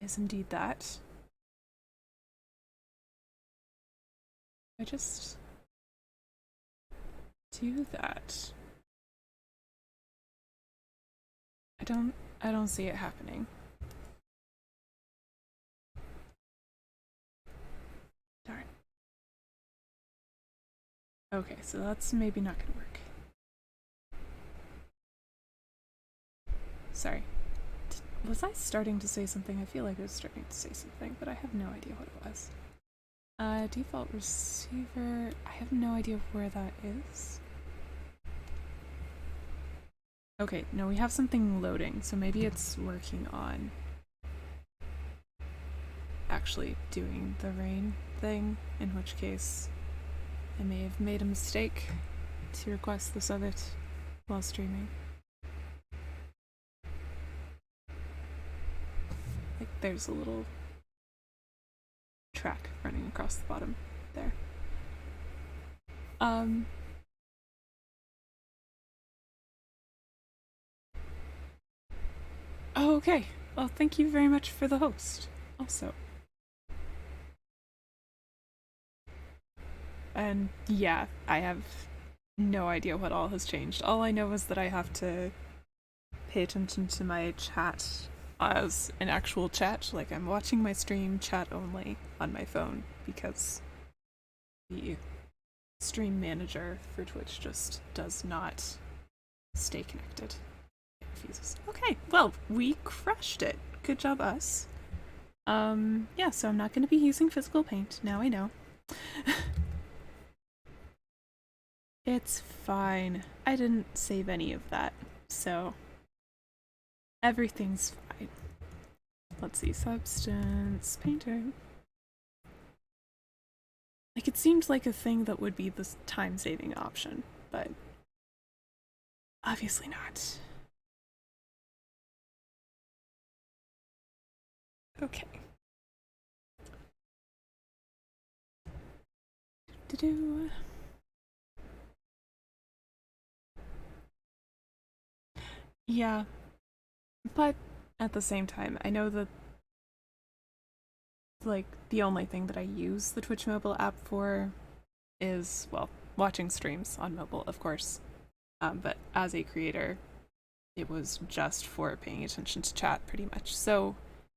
is indeed that. I just do that. I don't see it happening. Darn. Okay, so that's maybe not gonna work. Sorry. Was I starting to say something? I feel like I was starting to say something, but I have no idea what it was. Default receiver. I have no idea where that is. Okay, no, we have something loading, so maybe it's working on actually doing the rain thing, in which case I may have made a mistake to request this of it while streaming. Like, there's a little track running across the bottom there. Oh, okay. Well, thank you very much for the host, also. And yeah, I have no idea what all has changed. All I know is that I have to pay attention to my chat as an actual chat. Like, I'm watching my stream chat only on my phone because the stream manager for Twitch just does not stay connected. It refuses. Okay, well, we crushed it. Good job, us. Yeah, so I'm not going to be using physical paint. Now I know. It's fine. I didn't save any of that, so everything's fine. Let's see, substance, painter. Like, it seemed like a thing that would be the time-saving option, but obviously not. Okay. Do-do. Yeah, but at the same time, I know that like the only thing that I use the Twitch mobile app for is, well, watching streams on mobile, of course. But as a creator, it was just for paying attention to chat pretty much. So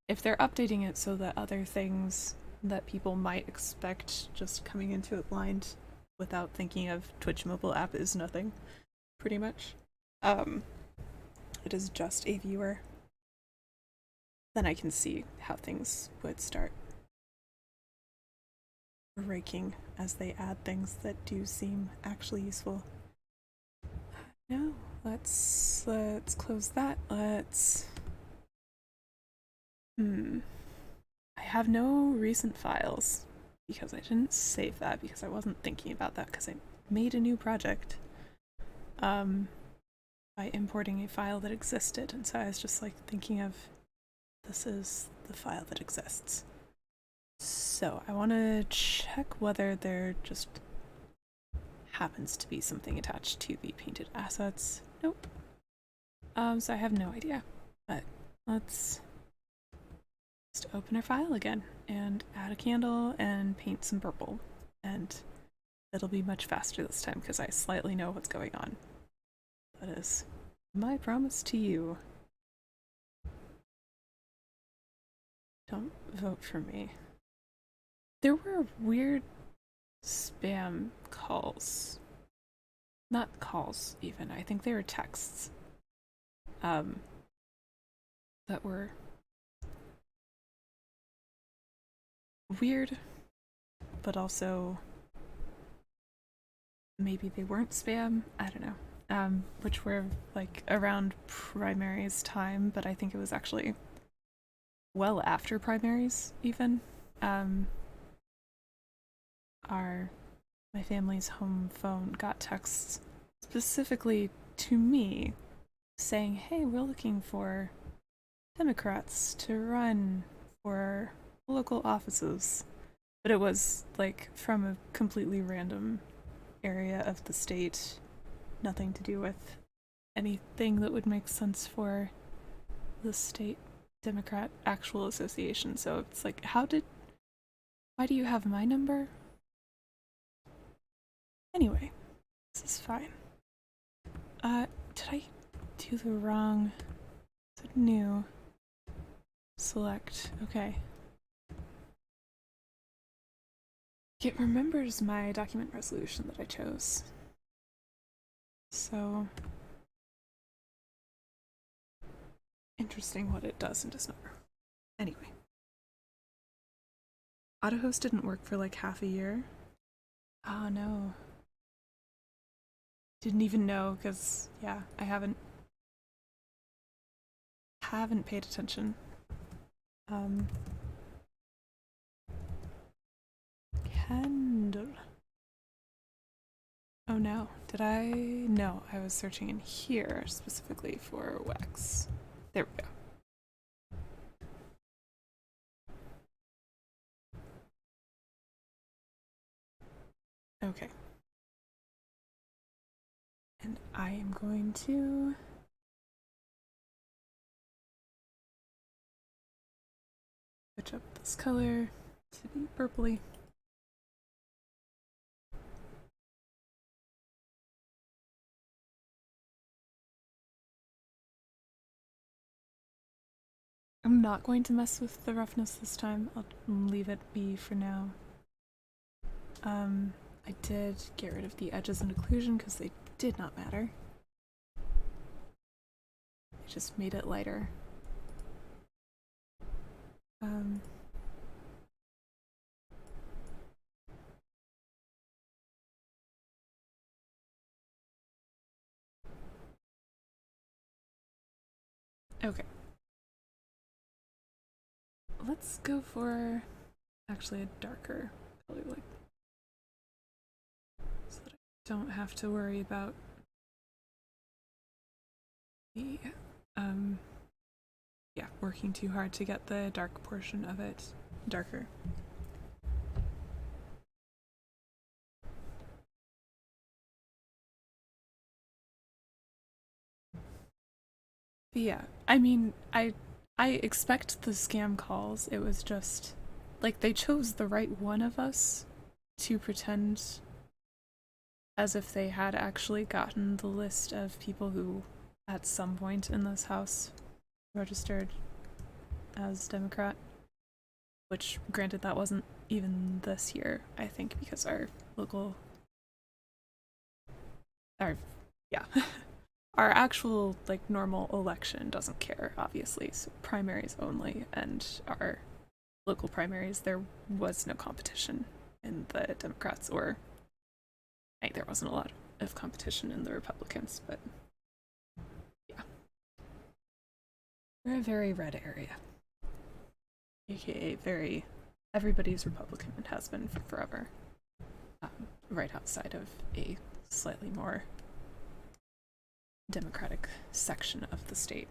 if they're updating it so that other things that people might expect just coming into it blind without thinking of Twitch mobile app is nothing, pretty much. It is just a viewer. Then I can see how things would start raking as they add things that do seem actually useful. No, let's close that. I have no recent files because I didn't save that because I wasn't thinking about that because I made a new project by importing a file that existed, and so I was just like thinking of this is the file that exists. So I want to check whether there just happens to be something attached to the painted assets. Nope. So I have no idea, but let's just open our file again and add a candle and paint some purple, and it'll be much faster this time because I slightly know what's going on. That is my promise to you. Don't vote for me. There were weird spam calls. Not calls, even. I think they were texts. That were weird, but also maybe they weren't spam. I don't know. Which were like around primaries time, but I think it was actually well after primaries even. My family's home phone got texts specifically to me saying, hey, we're looking for Democrats to run for local offices. But it was like from a completely random area of the state, nothing to do with anything that would make sense for the state Democrat actual association. So it's like, why do you have my number? Anyway, this is fine. Did I do the wrong? Is it new? Select. Okay. It remembers my document resolution that I chose. So interesting what it does and does not. Anyway. AutoHost didn't work for like half a year. Oh no. Didn't even know because, yeah, I haven't paid attention. Candle. Oh no, did I? No, I was searching in here specifically for wax. There we go. Okay. And I am going to switch up this color to be purpley. I'm not going to mess with the roughness this time. I'll leave it be for now. I did get rid of the edges and occlusion because they did not matter. I just made it lighter. Okay. Let's go for actually a darker color, like, so that I don't have to worry about the yeah, working too hard to get the dark portion of it darker. But yeah, I mean, I expect the scam calls. It was just like they chose the right one of us to pretend as if they had actually gotten the list of people who at some point in this house registered as Democrat, which granted that wasn't even this year, I think, because our our actual like normal election doesn't care, obviously, so primaries only, and our local primaries there was no competition in the Democrats, or there wasn't a lot of competition in the Republicans, but yeah. We're a very red area. aka very everybody's Republican and has been for forever, right outside of a slightly more Democratic section of the state.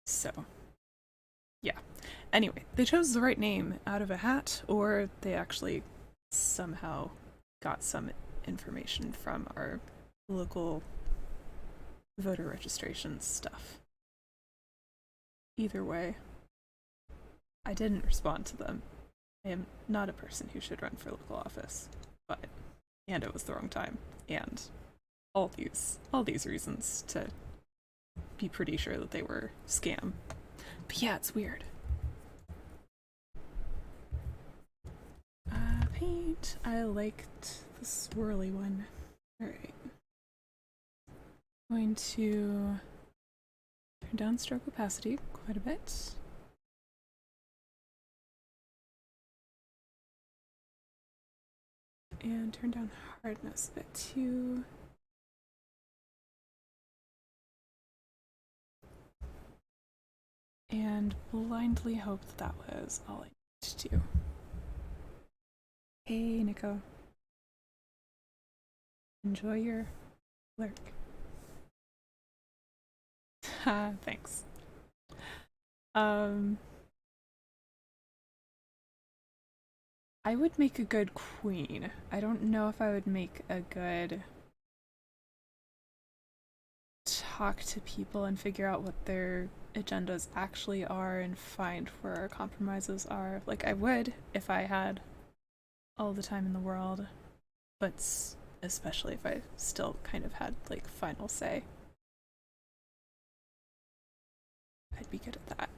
So, yeah. Anyway, they chose the right name out of a hat, or they actually somehow got some information from our local voter registration stuff. Either way, I didn't respond to them. I am not a person who should run for local office, and it was the wrong time, and all these reasons to be pretty sure that they were scam. But yeah, it's weird. Paint. I liked the swirly one. Alright. Going to turn down stroke opacity quite a bit. And turn down hardness a bit too. And blindly hope that was all I needed to do. Hey, Nico. Enjoy your lurk. Ha, thanks. I would make a good queen. I don't know if I would make a good talk to people and figure out what their agendas actually are and find where our compromises are. Like, I would if I had all the time in the world, but especially if I still kind of had, like, final say. I'd be good at that.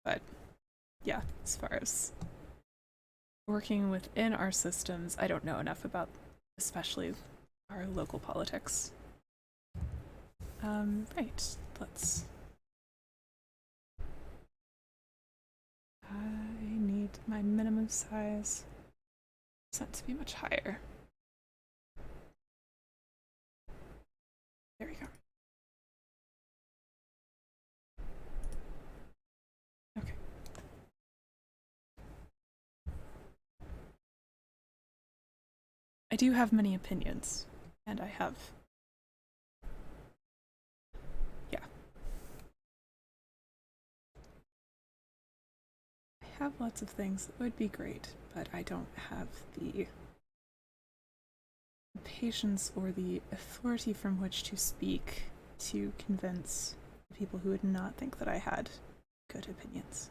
But, yeah, as far as working within our systems, I don't know enough about, especially our local politics. Right, let's... I need my minimum size set to be much higher. There we go. Okay. I do have many opinions, and I have... Yeah. I have lots of things that would be great, but I don't have the patience or the authority from which to speak to convince people who would not think that I had good opinions.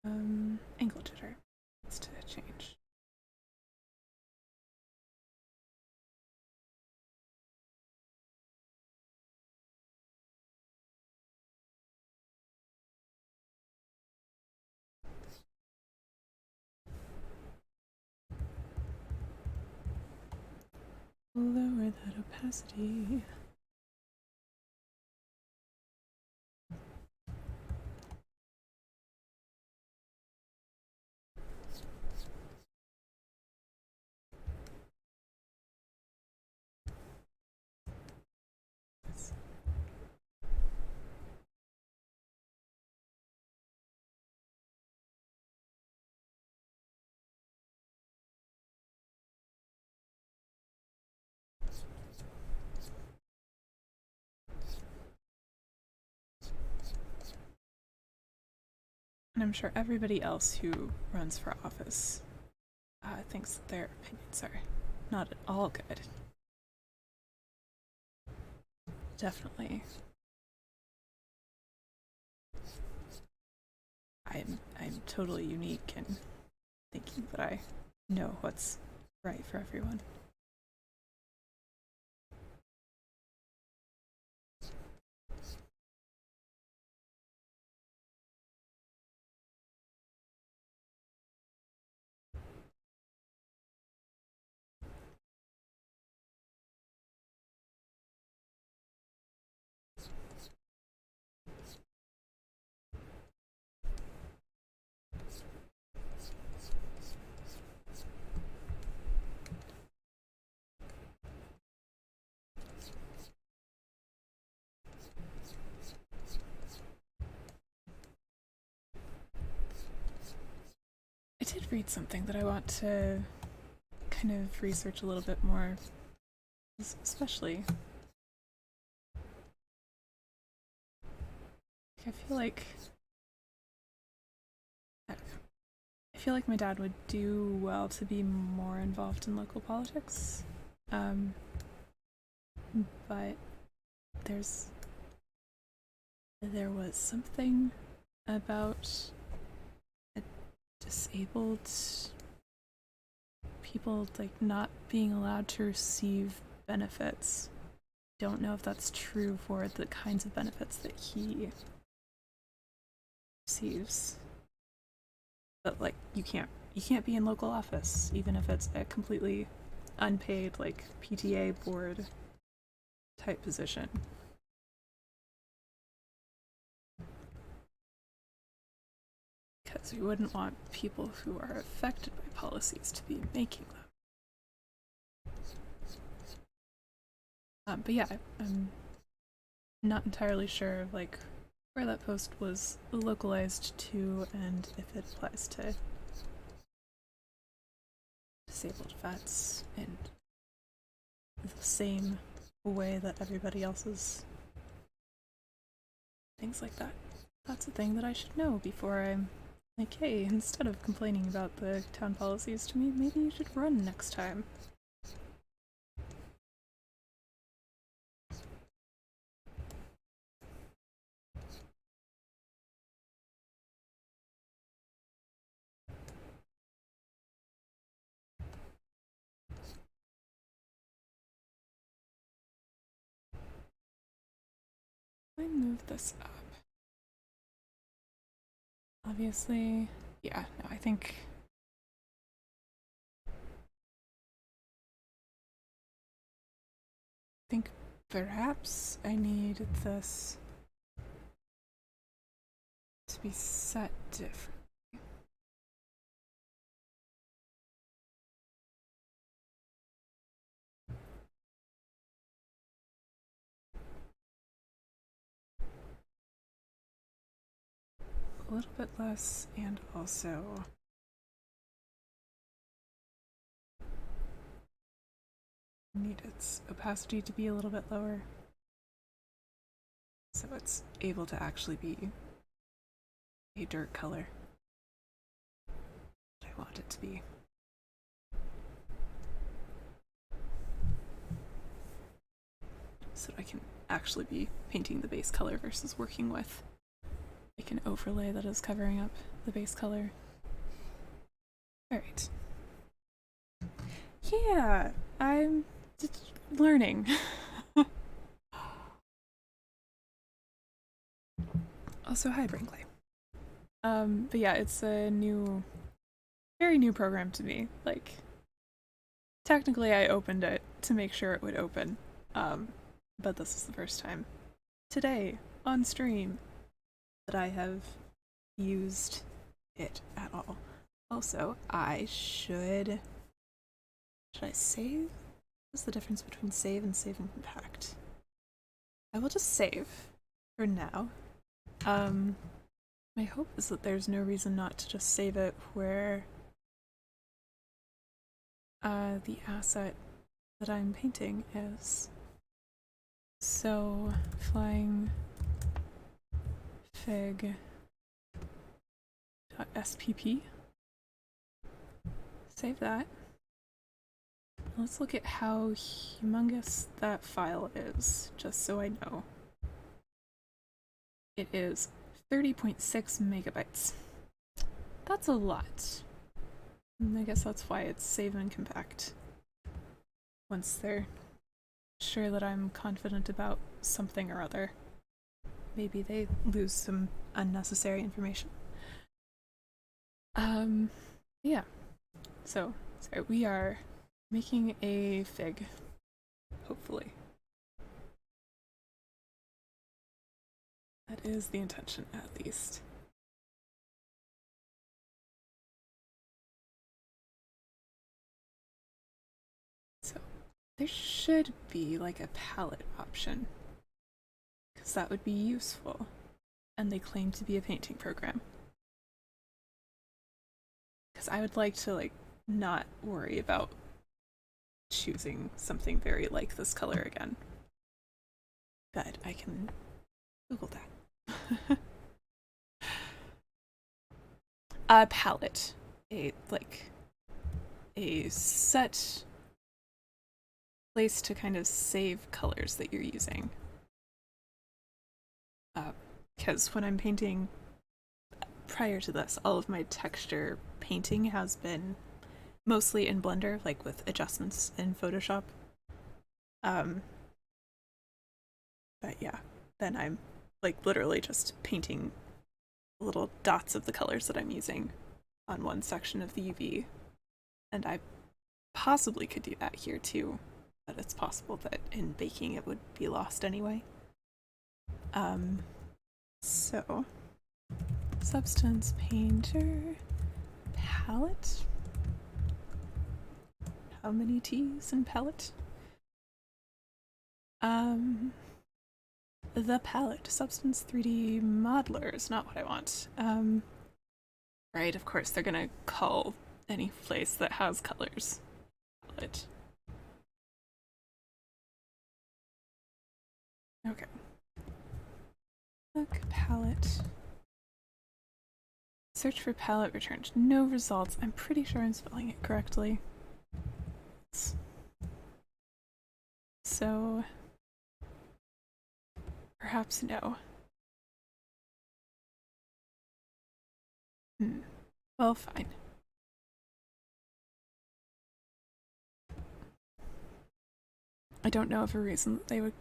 Angle jitter needs to change. Lower that opacity. And I'm sure everybody else who runs for office thinks that their opinions are not at all good. Definitely. I'm totally unique in thinking that I know what's right for everyone. read something that I want to kind of research a little bit more, especially I feel like my dad would do well to be more involved in local politics, but there was something about disabled people like not being allowed to receive benefits. Don't know if that's true for the kinds of benefits that he receives. But like you can't be in local office even if it's a completely unpaid like PTA board type position. Because we wouldn't want people who are affected by policies to be making them. But yeah, I'm not entirely sure like where that post was localized to and if it applies to disabled vets in the same way that everybody else's. Things like that. That's a thing that I should know before I'm like, hey, instead of complaining about the town policies to me, maybe you should run next time. I move this up. Obviously, yeah, no, I think perhaps I need this to be set different. A little bit less, and also need its opacity to be a little bit lower so it's able to actually be a dirt color that I want it to be. So I can actually be painting the base color versus working with like an overlay that is covering up the base color. Alright. Yeah, I'm learning. Also, hi, Brinkley. But yeah, it's a very new program to me. Like, technically I opened it to make sure it would open, but this is the first time today on stream that I have used it at all. Also, should I save? What's the difference between save and compact? I will just save for now. My hope is that there's no reason not to just save it where the asset that I'm painting is. So, flying fig.spp. Save that. Let's look at how humongous that file is, just so I know. It is 30.6 megabytes. That's a lot. And I guess that's why it's save and compact. Once they're sure that I'm confident about something or other, maybe they lose some unnecessary information. Yeah. So, we are making a fig, hopefully. That is the intention, at least. So, there should be like a palette option, because that would be useful. And they claim to be a painting program. because I would like to like not worry about choosing something very like this color again. But I can Google that. A palette, a set place to kind of save colors that you're using. Because when I'm painting, prior to this, all of my texture painting has been mostly in Blender, like with adjustments in Photoshop. But yeah, then I'm like literally just painting little dots of the colors that I'm using on one section of the UV. And I possibly could do that here too, but it's possible that in baking it would be lost anyway. So Substance Painter palette. How many T's in palette? The palette. Substance 3D Modeler is not what I want. Right, of course, they're gonna call any place that has colors palette. Okay. Look, palette. Search for palette returned. No results. I'm pretty sure I'm spelling it correctly. So perhaps no. Well, fine. I don't know of a reason that they would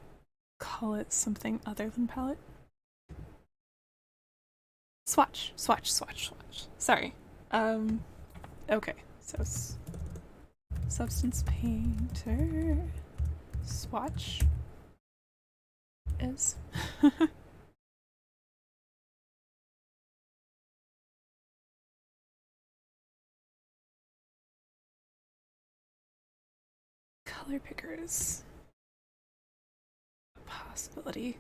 call it something other than palette. Swatch. Sorry. Okay. So Substance Painter swatch is color pickers. Possibility.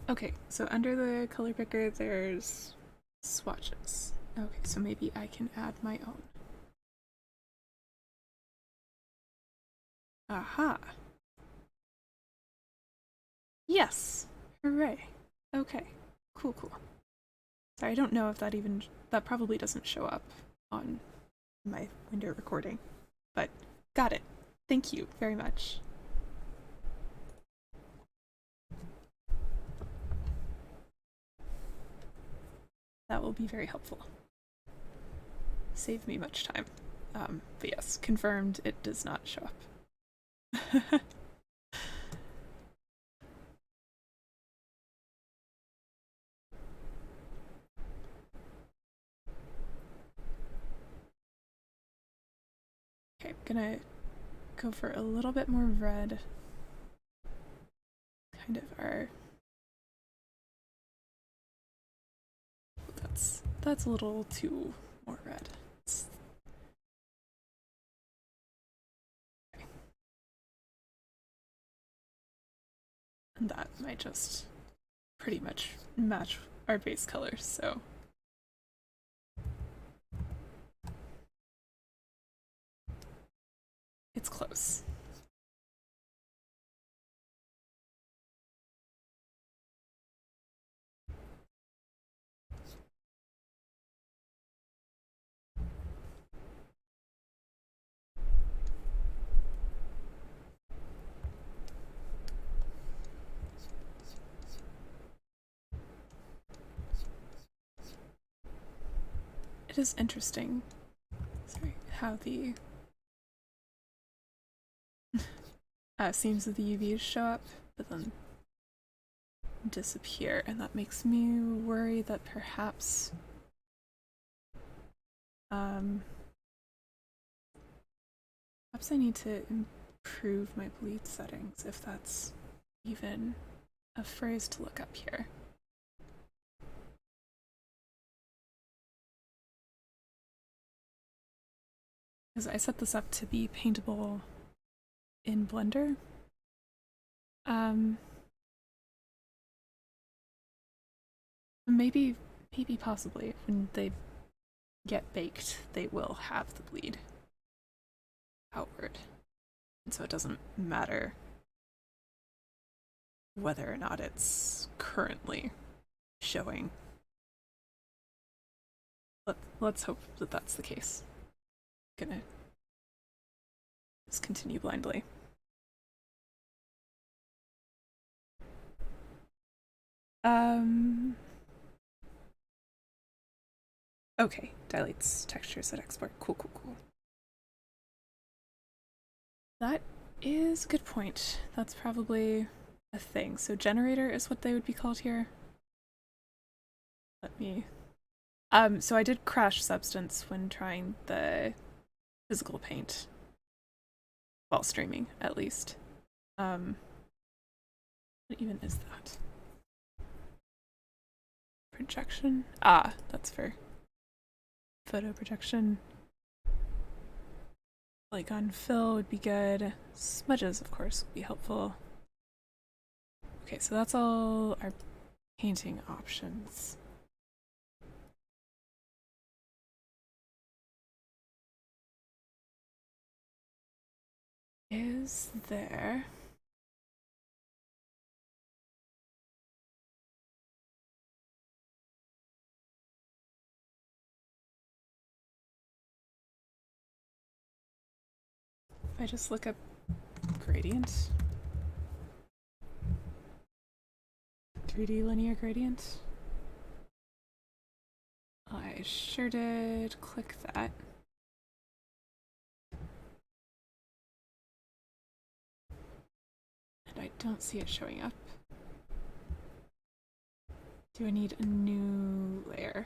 Okay. So under the color picker, there's swatches. Okay, so maybe I can add my own. Aha. Yes. Hooray. Okay. Cool. Sorry, I don't know if that probably doesn't show up on my window recording, but got it. Thank you very much. That will be very helpful. Save me much time. But yes, confirmed it does not show up. Okay, I'm gonna go for a little bit more red. Kind of our... That's a little too more red. Okay. And that might just pretty much match our base colors, so... It's close. It is interesting, sorry, how the seams of the UVs show up, but then disappear, and that makes me worry that perhaps perhaps I need to improve my bleed settings, if that's even a phrase to look up here. Because I set this up to be paintable in Blender. Maybe possibly when they get baked, they will have the bleed outward. And so it doesn't matter whether or not it's currently showing. Let's hope that that's the case. I'm gonna just continue blindly. Okay, dilates textures at export. Cool. That is a good point. That's probably a thing. So generator is what they would be called here. Let me... so I did crash Substance when trying the physical paint. While streaming, at least. What even is that? Projection? Ah, that's for photo projection. Like on fill would be good. Smudges, of course, would be helpful. Okay, so that's all our painting options. Is there... If I just look up gradient, 3D linear gradient. I sure did click that. And I don't see it showing up. Do I need a new layer?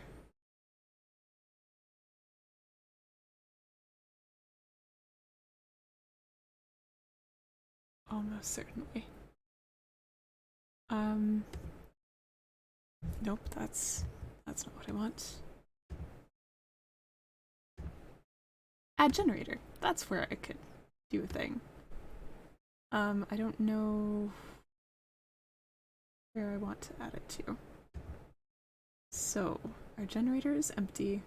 Almost certainly. Nope, that's not what I want. Add generator. That's where I could do a thing. I don't know where I want to add it to. So, our generator is empty.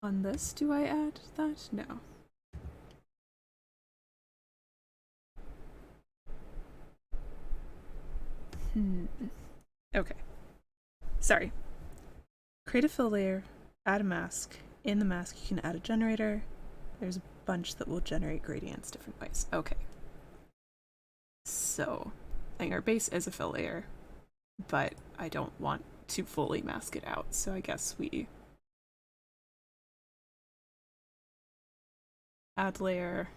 On this, do I add that? No. Okay. Sorry. Create a fill layer, add a mask. In the mask, you can add a generator. There's a bunch that will generate gradients different ways. Okay. So, I think our base is a fill layer, but I don't want to fully mask it out, so I guess we add layer.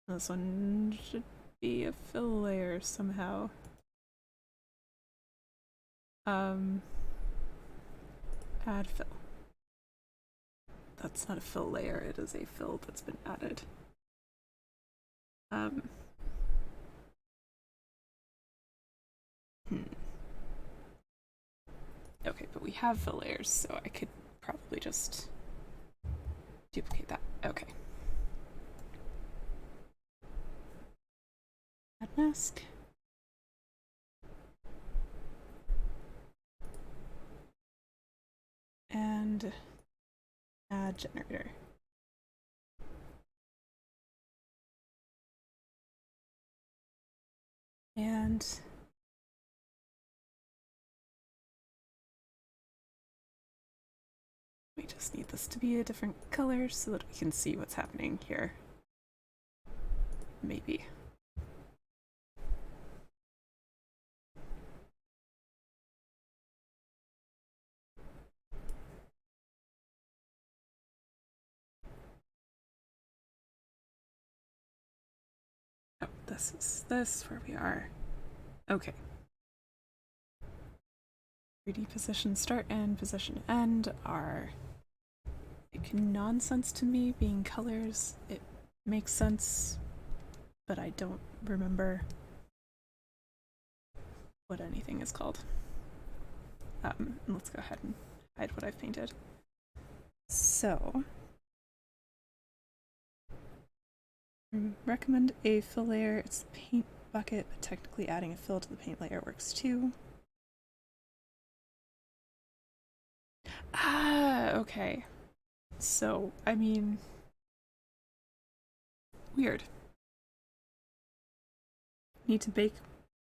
This one should be a fill layer somehow. Add fill. That's not a fill layer, it is a fill that's been added. Okay, but we have fill layers, so I could probably just duplicate that. Okay. Add mask. And add generator. And we just need this to be a different color so that we can see what's happening here. Maybe. Oh, this is this where we are. Okay. 3D position start and position end are like nonsense to me, being colors. It makes sense, but I don't remember what anything is called. Let's go ahead and hide what I've painted. So, recommend a fill layer. It's the paint bucket, but technically adding a fill to the paint layer works too. Okay. So, I mean, weird. Need to bake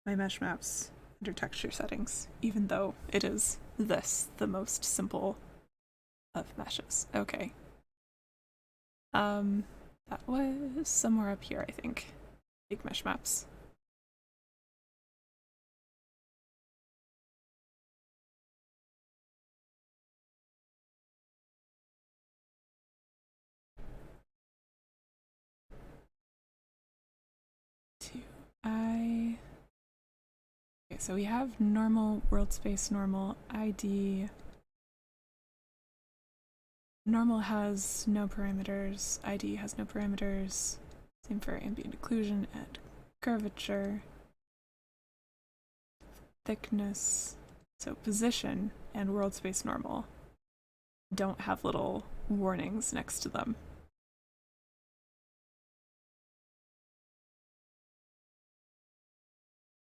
my mesh maps under texture settings, even though it is the most simple of meshes. Okay. That was somewhere up here, I think. Big mesh maps. Okay, so we have normal, world space, normal, ID. Normal has no parameters, ID has no parameters. Same for ambient occlusion and curvature. Thickness. So position and world space normal don't have little warnings next to them.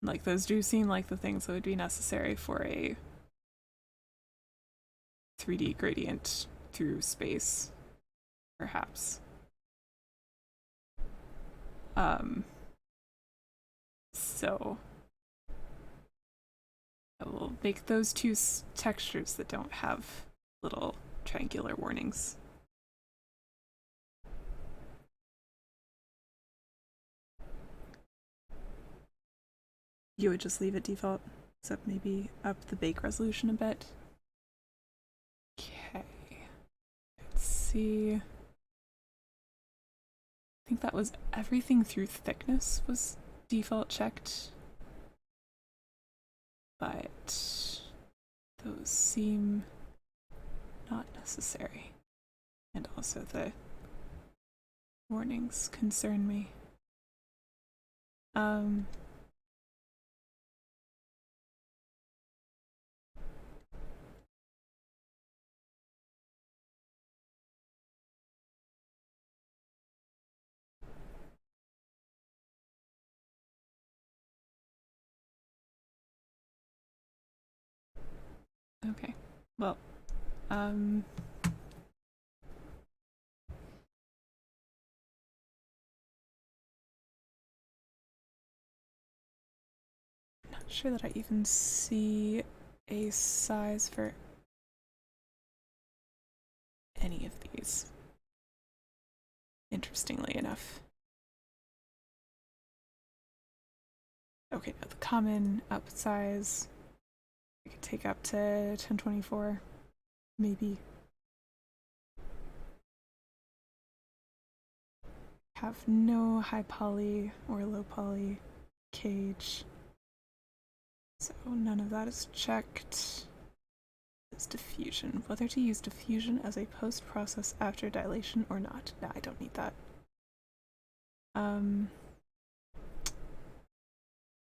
Like, those do seem like the things that would be necessary for a 3D gradient through space, perhaps. So I will make those two textures that don't have little triangular warnings. You would just leave it default, except maybe up the bake resolution a bit. Okay. Let's see. I think that was everything through thickness was default checked. But those seem not necessary. And also the warnings concern me. Okay. Well, not sure that I even see a size for any of these, interestingly enough. Okay, now the common up size, I could take up to 1024, maybe. Have no high poly or low poly cage, so none of that is checked. It's diffusion. Whether to use diffusion as a post-process after dilation or not. No, I don't need that.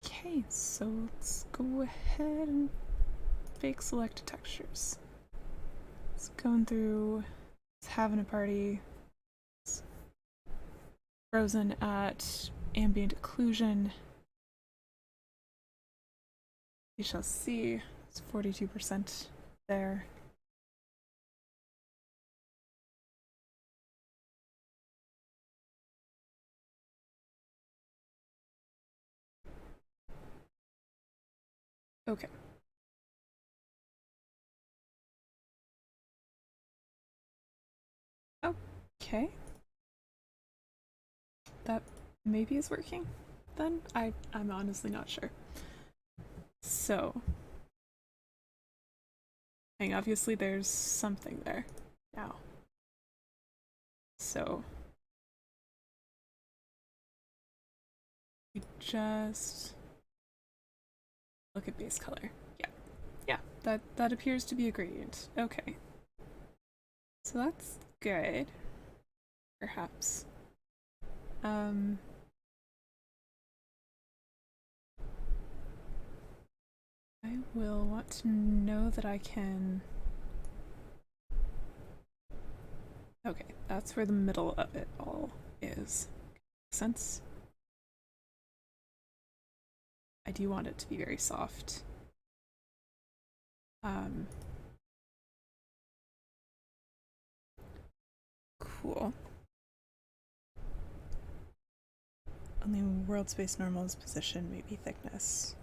Okay, so let's go ahead and bake select textures. It's going through, it's having a party. It's frozen at ambient occlusion. We shall see. It's 42% there. Okay. Okay. That maybe is working then? I'm honestly not sure. So, I mean, obviously there's something there now. So, we just look at base color. Yeah, that appears to be a gradient. Okay. So that's good. Perhaps. I will want to know that I can... Okay, that's where the middle of it all is. Makes sense? I do want it to be very soft. Cool. Only world space normal's position, maybe thickness.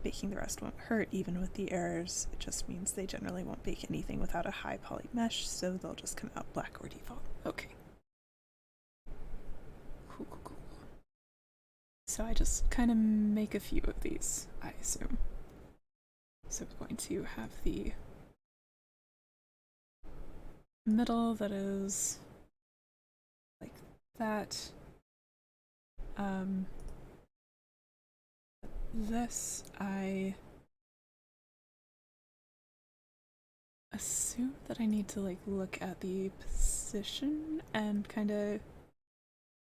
Baking the rest won't hurt, even with the errors. It just means they generally won't bake anything without a high poly mesh, so they'll just come out black or default. Okay. Cool, cool, cool. So I just kind of make a few of these, I assume. So we're going to have the middle that is like that. This I assume that I need to like look at the position and kind of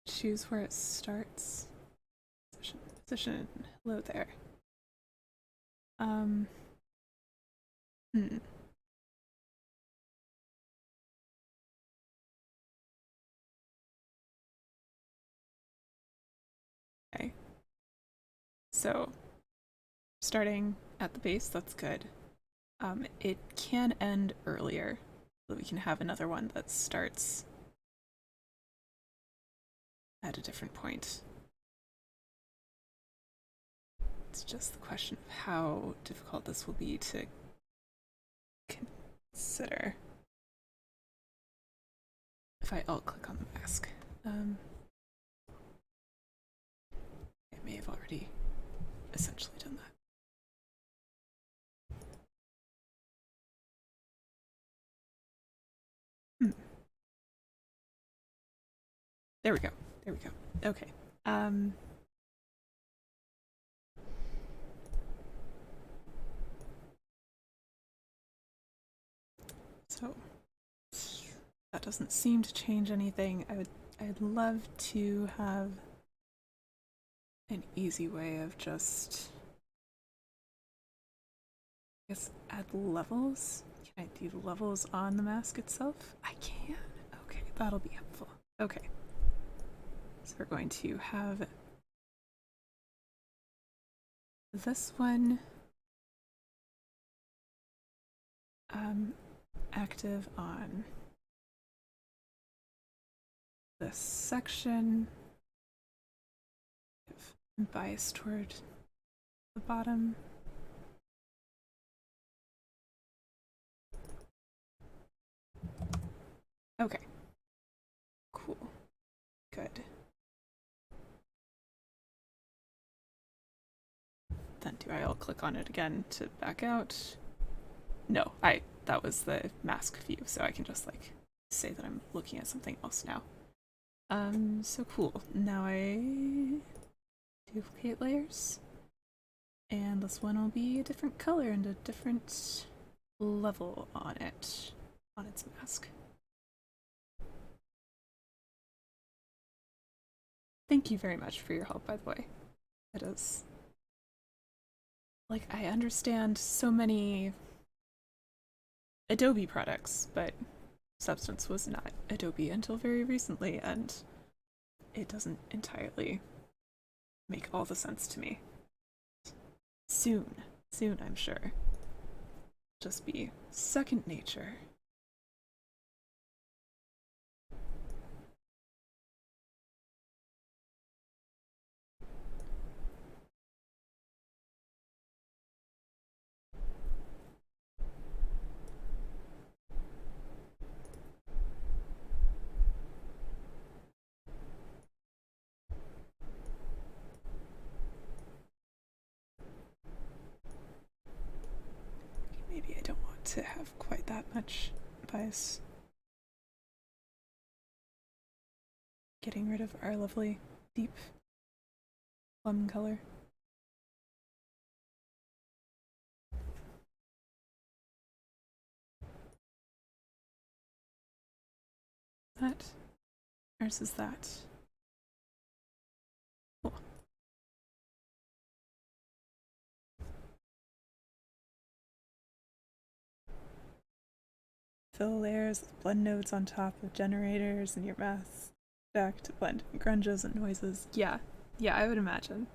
choose where it starts. Position. Hello there. Okay. So, starting at the base, that's good. It can end earlier, so we can have another one that starts at a different point. It's just the question of how difficult this will be to consider. If I alt-click on the mask. I may have already essentially done that. There we go. There we go. Okay. So that doesn't seem to change anything. I'd love to have an easy way of just, I guess, add levels. Can I do levels on the mask itself? I can. Okay, that'll be helpful. Okay. So we're going to have this one active on this section. I'm biased toward the bottom. Okay. Cool. Good. Then do I alt-click on it again to back out? No, that was the mask view, so I can just like say that I'm looking at something else now. So cool. Now I duplicate layers. And this one will be a different color and a different level on it, on its mask. Thank you very much for your help, by the way. It is. Like, I understand so many Adobe products, but Substance was not Adobe until very recently, and it doesn't entirely make all the sense to me. Soon, I'm sure. Just be second nature. Maybe I don't want to have quite that much bias. Getting rid of our lovely deep plum color. That versus that. Cool. Fill layers with blend nodes on top of generators and your mask stack to blend grunges and noises. Yeah, I would imagine.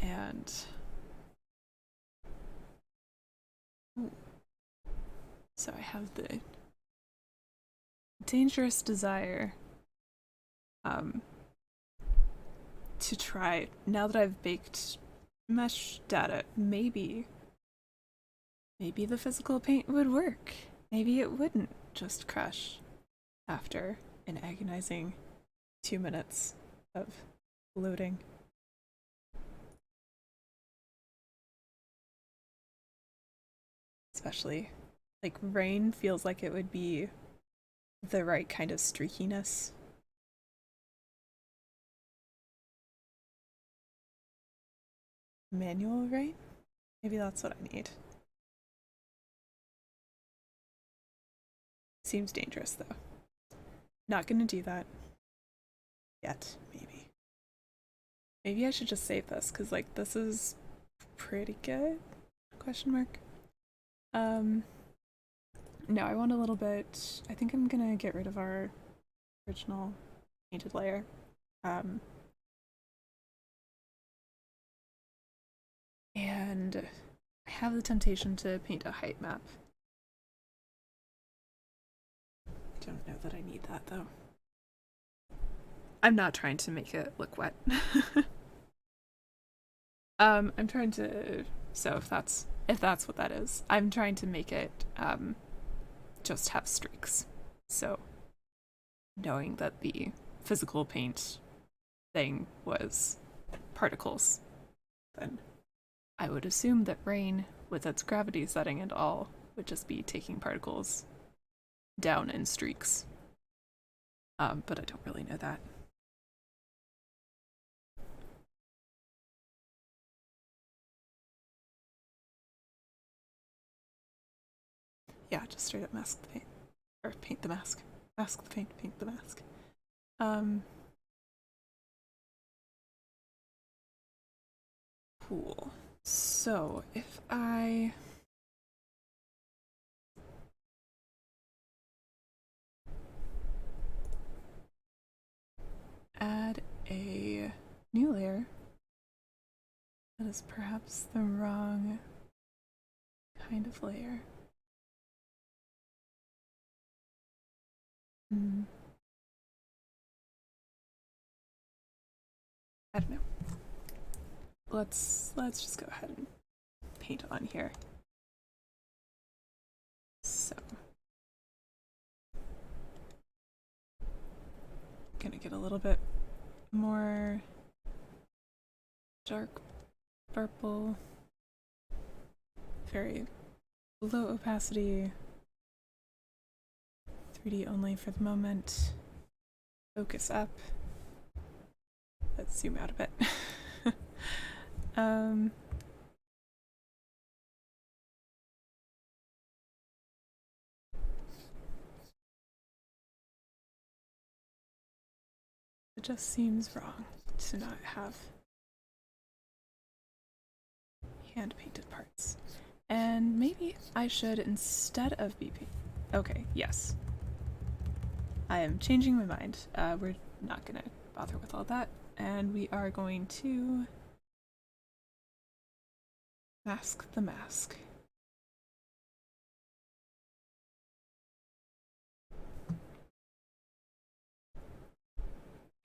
And ooh. So I have the dangerous desire to try, now that I've baked mesh data, maybe the physical paint would work. Maybe it wouldn't just crush after an agonizing 2 minutes of loading. Especially, like, rain feels like it would be the right kind of streakiness. Manual rain? Maybe that's what I need. Seems dangerous, though. Not gonna do that. Yet, maybe. Maybe I should just save this, because, like, this is pretty good? Question mark. No, I want a little bit... I think I'm gonna get rid of our original painted layer. And I have the temptation to paint a height map. I don't know that I need that, though. I'm not trying to make it look wet. I'm trying to... So if that's what that is, I'm trying to make it just have streaks. So knowing that the physical paint thing was particles, then I would assume that rain, with its gravity setting and all, would just be taking particles down in streaks. But I don't really know that. Yeah, just straight up mask the paint. Or paint the mask. Mask the paint, paint the mask. Cool. So, if I... add a new layer that is perhaps the wrong kind of layer. I don't know. Let's just go ahead and paint on here. So gonna get a little bit more dark purple, very low opacity, 3D only for the moment. Focus up. Let's zoom out a bit. It just seems wrong to not have hand-painted parts. And maybe I should, instead of BP... Okay, yes. I am changing my mind. We're not gonna bother with all that. And we are going to mask the mask.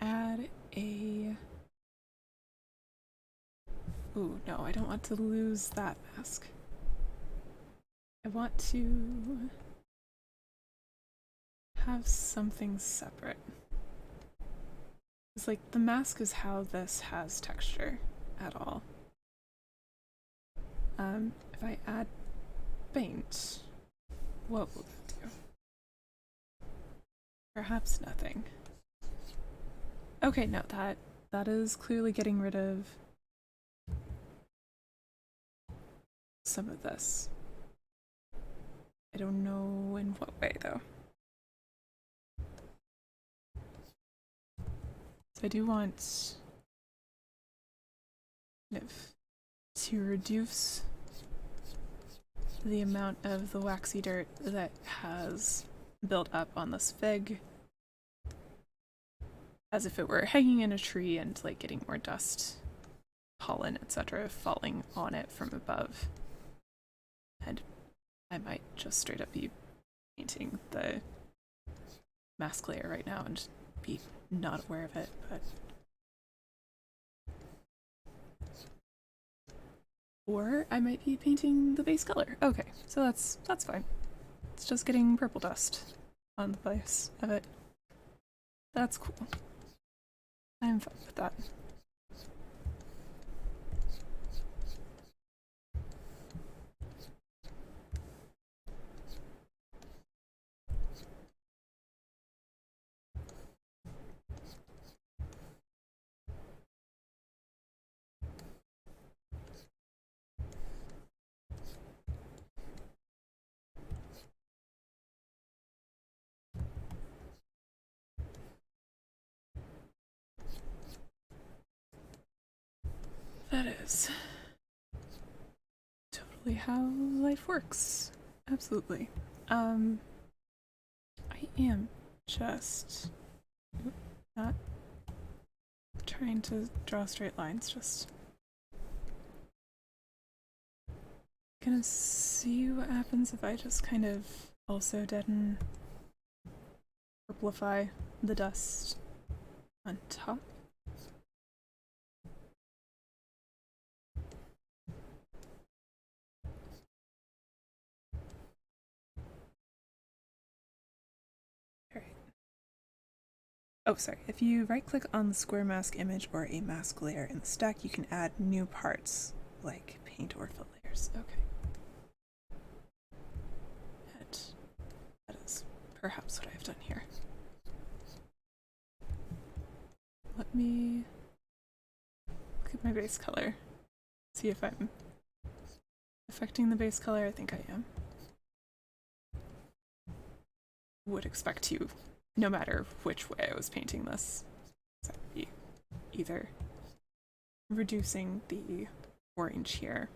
Add a... Ooh, no, I don't want to lose that mask. I want to have something separate. It's like the mask is how this has texture at all. If I add paint, what will that do? Perhaps nothing. Okay, no, that is clearly getting rid of some of this. I don't know in what way, though. So I do want kind of to reduce the amount of the waxy dirt that has built up on this fig, as if it were hanging in a tree and like getting more dust, pollen, etc. falling on it from above and I might just straight up be painting the mask layer right now and be not aware of it, but... Or I might be painting the base color. Okay, so that's fine. It's just getting purple dust on the base of it. That's cool. I'm fine with that. That is totally how life works. Absolutely. I am just not trying to draw straight lines, just gonna see what happens if I just kind of also deaden, purplify the dust on top. Oh, sorry. If you right-click on the square mask image or a mask layer in the stack, you can add new parts, like paint or fill layers. Okay. And that is perhaps what I've done here. Let me look at my base color. See if I'm affecting the base color. I think I am. Would expect to, no matter which way I was painting this. So I'd be either reducing the orange here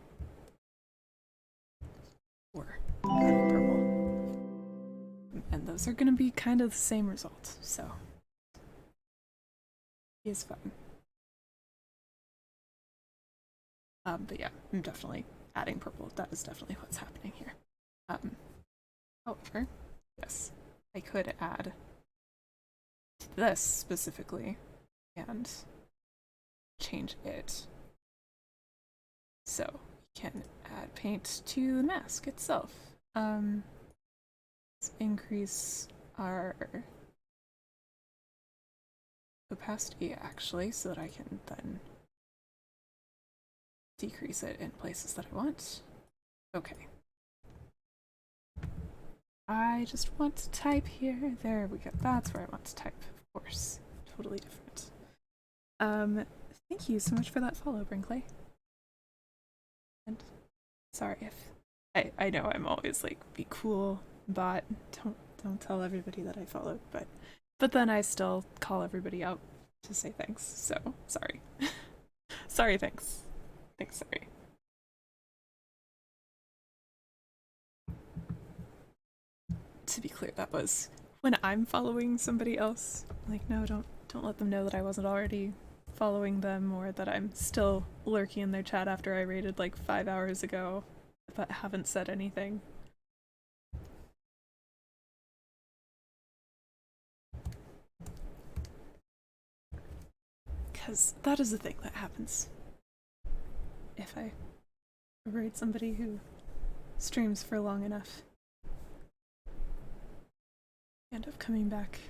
or adding purple. And those are going to be kind of the same result, so it's fun. But yeah, I'm definitely adding purple. That is definitely what's happening here. However, yes, I could add this specifically and change it. So we can add paint to the mask itself. Let's increase our opacity actually so that I can then decrease it in places that I want. Okay. I just want to type here. There we go. That's where I want to type, of course. Totally different. Thank you so much for that follow, Brinkley. And sorry if I know I'm always like, be cool, bot. Don't tell everybody that I followed, but then I still call everybody out to say thanks. So sorry. Sorry, thanks. Thanks, sorry. To be clear, that was when I'm following somebody else. Like, no, don't let them know that I wasn't already following them or that I'm still lurking in their chat after I raided like 5 hours ago but haven't said anything. Because that is the thing that happens if I raid somebody who streams for long enough. End up coming back.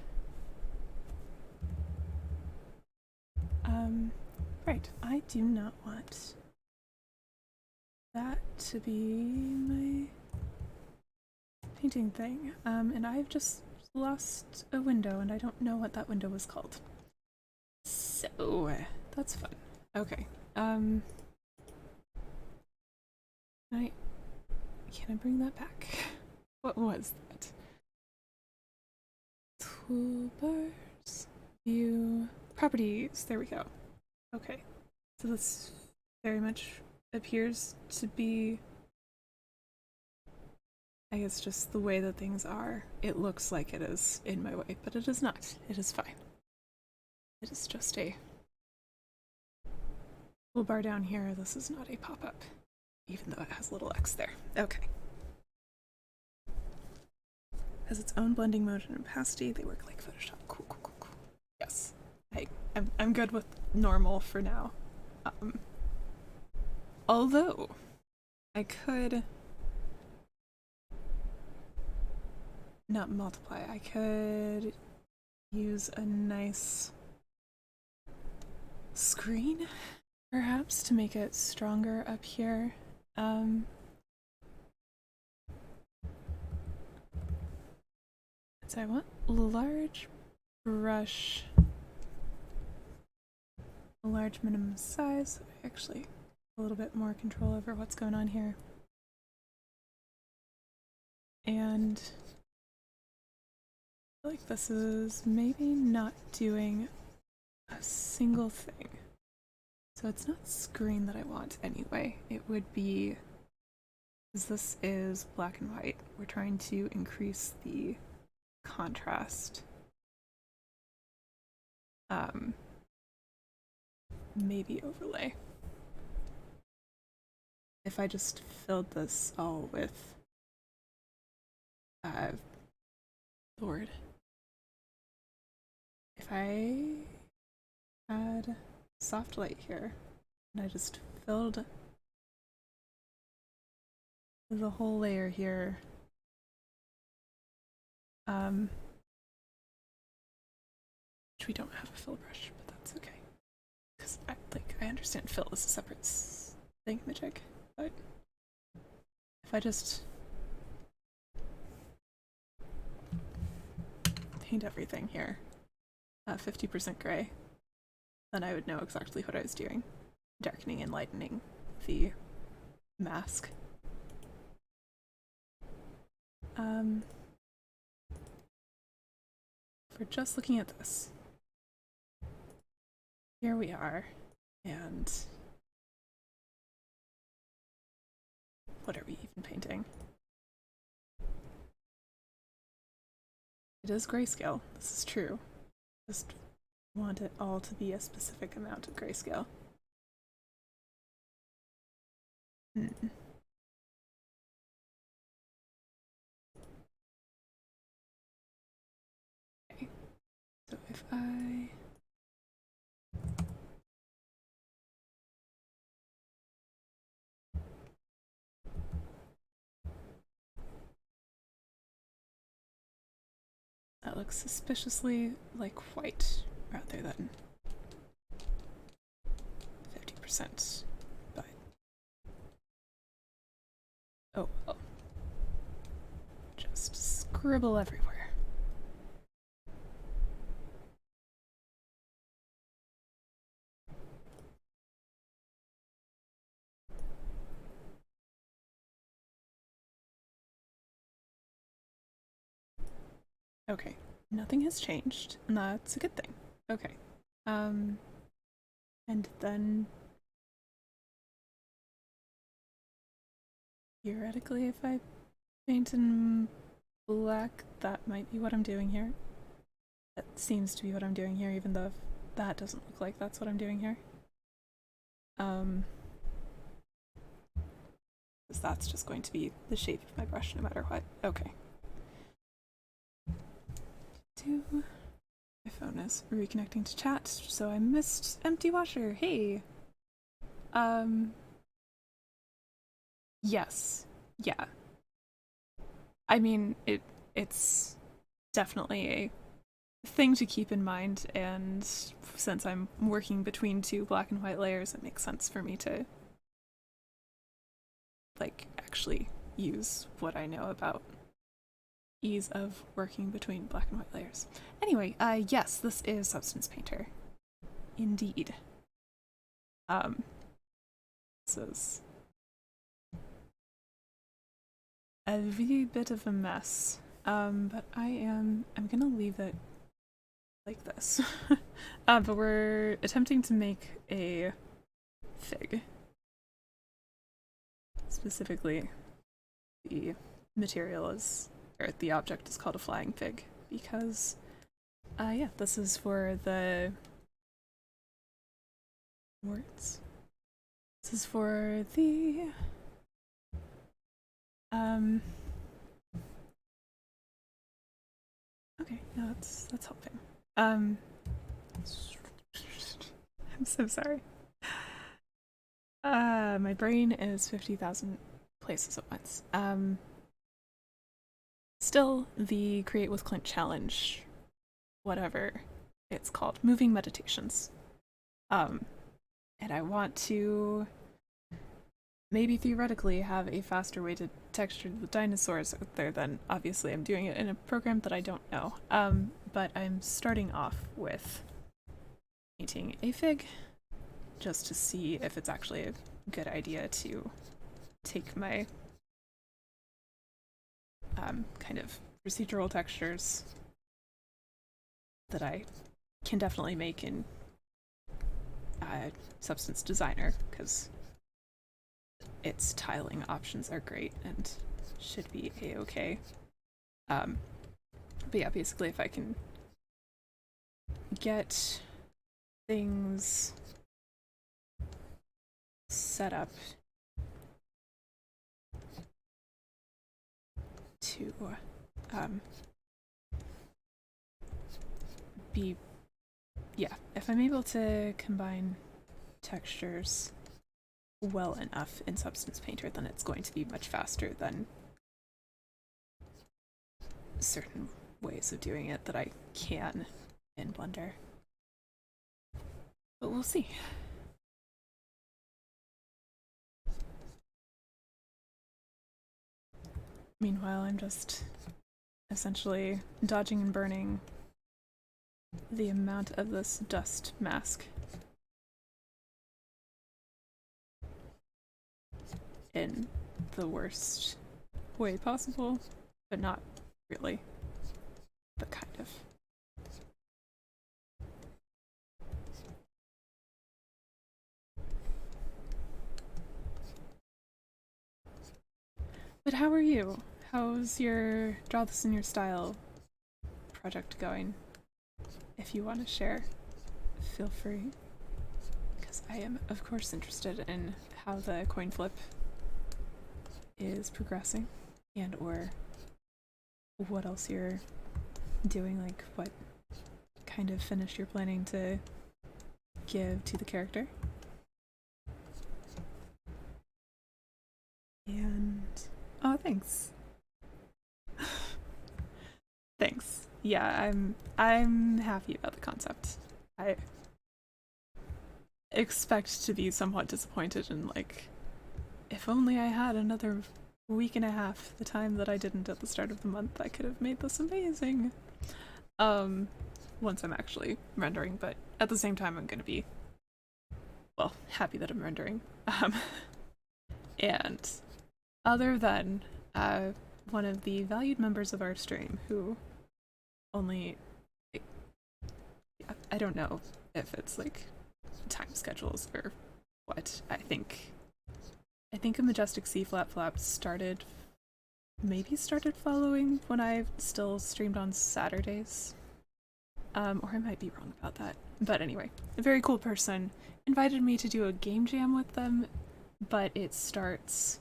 Right, I do not want that to be my painting thing. And I've just lost a window and I don't know what that window was called. So, that's fun. Okay, can I bring that back? What was that? Toolbars, view, properties, there we go. Okay, so this very much appears to be, I guess, just the way that things are. It looks like it is in my way, but it is not. It is fine. It is just a toolbar down here. This is not a pop-up, even though it has a little X there. Okay. has its own blending mode and opacity. They work like Photoshop. Cool, cool, cool, cool. Yes, I'm good with normal for now. Although I could not multiply. I could use a nice screen, perhaps, to make it stronger up here. So I want large brush, a large minimum size. So I actually a little bit more control over what's going on here. And I feel like this is maybe not doing a single thing. So it's not screen that I want anyway. It would be, because this is black and white, we're trying to increase the contrast. Maybe overlay. If I just filled this all with Lord. If I had soft light here and I just filled the whole layer here, which we don't have a fill brush, but that's okay. Because I understand fill is a separate thingamajig, but if I just paint everything here 50% gray, then I would know exactly what I was doing, darkening and lightening the mask. If we're just looking at this, here we are, and what are we even painting? It is grayscale, this is true. Just want it all to be a specific amount of grayscale. Okay, so if I that looks suspiciously like white rather than 50%, but oh well. Just scribble everywhere. Okay, nothing has changed, and that's a good thing. Okay, and then theoretically, if I paint in black, that might be what I'm doing here. That seems to be what I'm doing here, even though that doesn't look like that's what I'm doing here. Because that's just going to be the shape of my brush no matter what. Okay. My phone is reconnecting to chat, so I missed empty washer. Hey. Yes. Yeah. I mean, it's definitely a thing to keep in mind, and since I'm working between two black and white layers, it makes sense for me to actually use what I know about ease of working between black and white layers. Anyway, yes, this is Substance Painter. Indeed. This is a wee bit of a mess. But I'm gonna leave it like this. But we're attempting to make a fig. Specifically, the material is, or the object is called a flying fig, because, yeah, this is for the words. This is for the, Okay, no, that's helping. Um, I'm so sorry. My brain is 50,000 places at once. Still, the Create with Clint challenge, whatever it's called, moving meditations. Um, and I want to maybe theoretically have a faster way to texture the dinosaurs out there than obviously I'm doing it in a program that I don't know. But I'm starting off with painting a fig just to see if it's actually a good idea to take my kind of procedural textures that I can definitely make in Substance Designer, because its tiling options are great and should be a-okay. But yeah, basically if I can get things set up to be, yeah, if I'm able to combine textures well enough in Substance Painter, then it's going to be much faster than certain ways of doing it that I can in Blender. But we'll see. Meanwhile, I'm just essentially dodging and burning the amount of this dust mask in the worst way possible, but not really, but kind of. But how are you? How's your Draw This in Your Style project going? If you want to share, feel free. Because I am, of course, interested in how the coin flip is progressing and or what else you're doing, like what kind of finish you're planning to give to the character. And oh, thanks. Thanks. Yeah, I'm happy about the concept. I expect to be somewhat disappointed in, like, if only I had another week and a half the time that I didn't at the start of the month, I could have made this amazing. Once I'm actually rendering, but at the same time I'm gonna be, well, happy that I'm rendering. And other than one of the valued members of our stream who only, I don't know if it's like time schedules or what. I think a Majestic C Flat Flap maybe started following when I still streamed on Saturdays. Or I might be wrong about that. But anyway, a very cool person invited me to do a game jam with them, but it starts,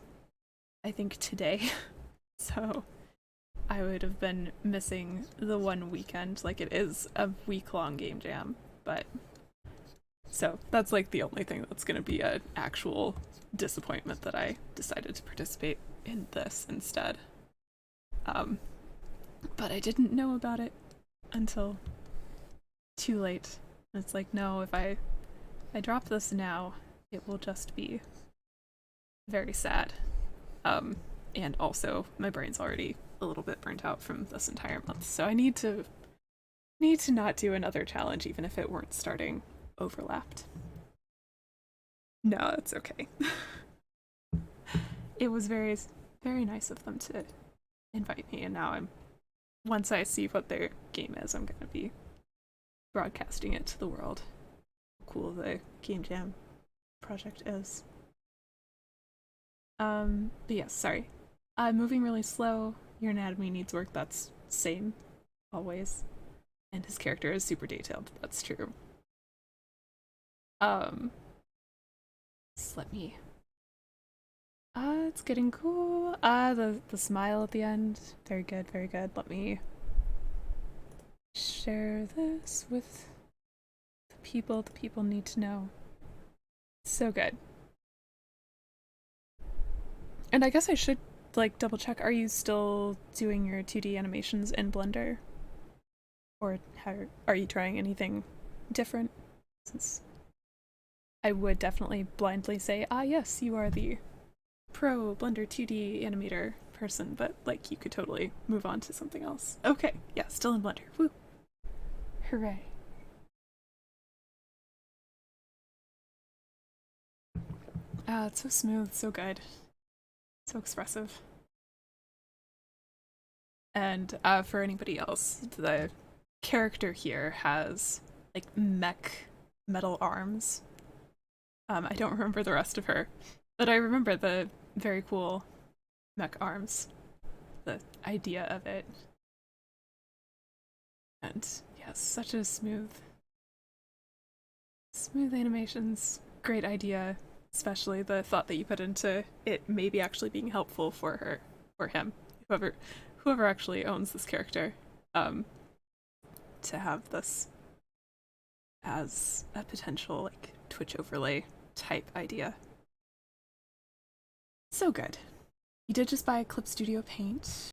I think, today. So I would have been missing the one weekend. Like, it is a week-long game jam, but so that's like the only thing that's gonna be an actual disappointment, that I decided to participate in this instead. But I didn't know about it until too late. It's like, no, if I drop this now, it will just be very sad. And also my brain's already a little bit burnt out from this entire month, so I need to not do another challenge, even if it weren't starting overlapped. No, it's okay. It was very, very nice of them to invite me, and now once I see what their game is, I'm gonna be broadcasting it to the world. How cool the Game Jam project is. But yes, sorry. I'm moving really slow. Your anatomy needs work. That's same, always. And his character is super detailed. That's true. Just let me. It's getting cool. The smile at the end. Very good, very good. Let me share this with the people need to know. So good. And I guess I should like double check, are you still doing your 2D animations in Blender? Or are you trying anything different? Since I would definitely blindly say, ah yes, you are the pro Blender 2D animator person, but like you could totally move on to something else. Okay, yeah, still in Blender. Woo. Hooray. Ah, it's so smooth, so good. So expressive. And for anybody else, the character here has like mech metal arms. I don't remember the rest of her, but I remember the very cool mech arms, the idea of it. And yes, such a smooth animations. Great idea, especially the thought that you put into it maybe actually being helpful for her, or him, whoever actually owns this character, to have this as a potential like Twitch overlay type idea. So good. You did just buy Clip Studio Paint.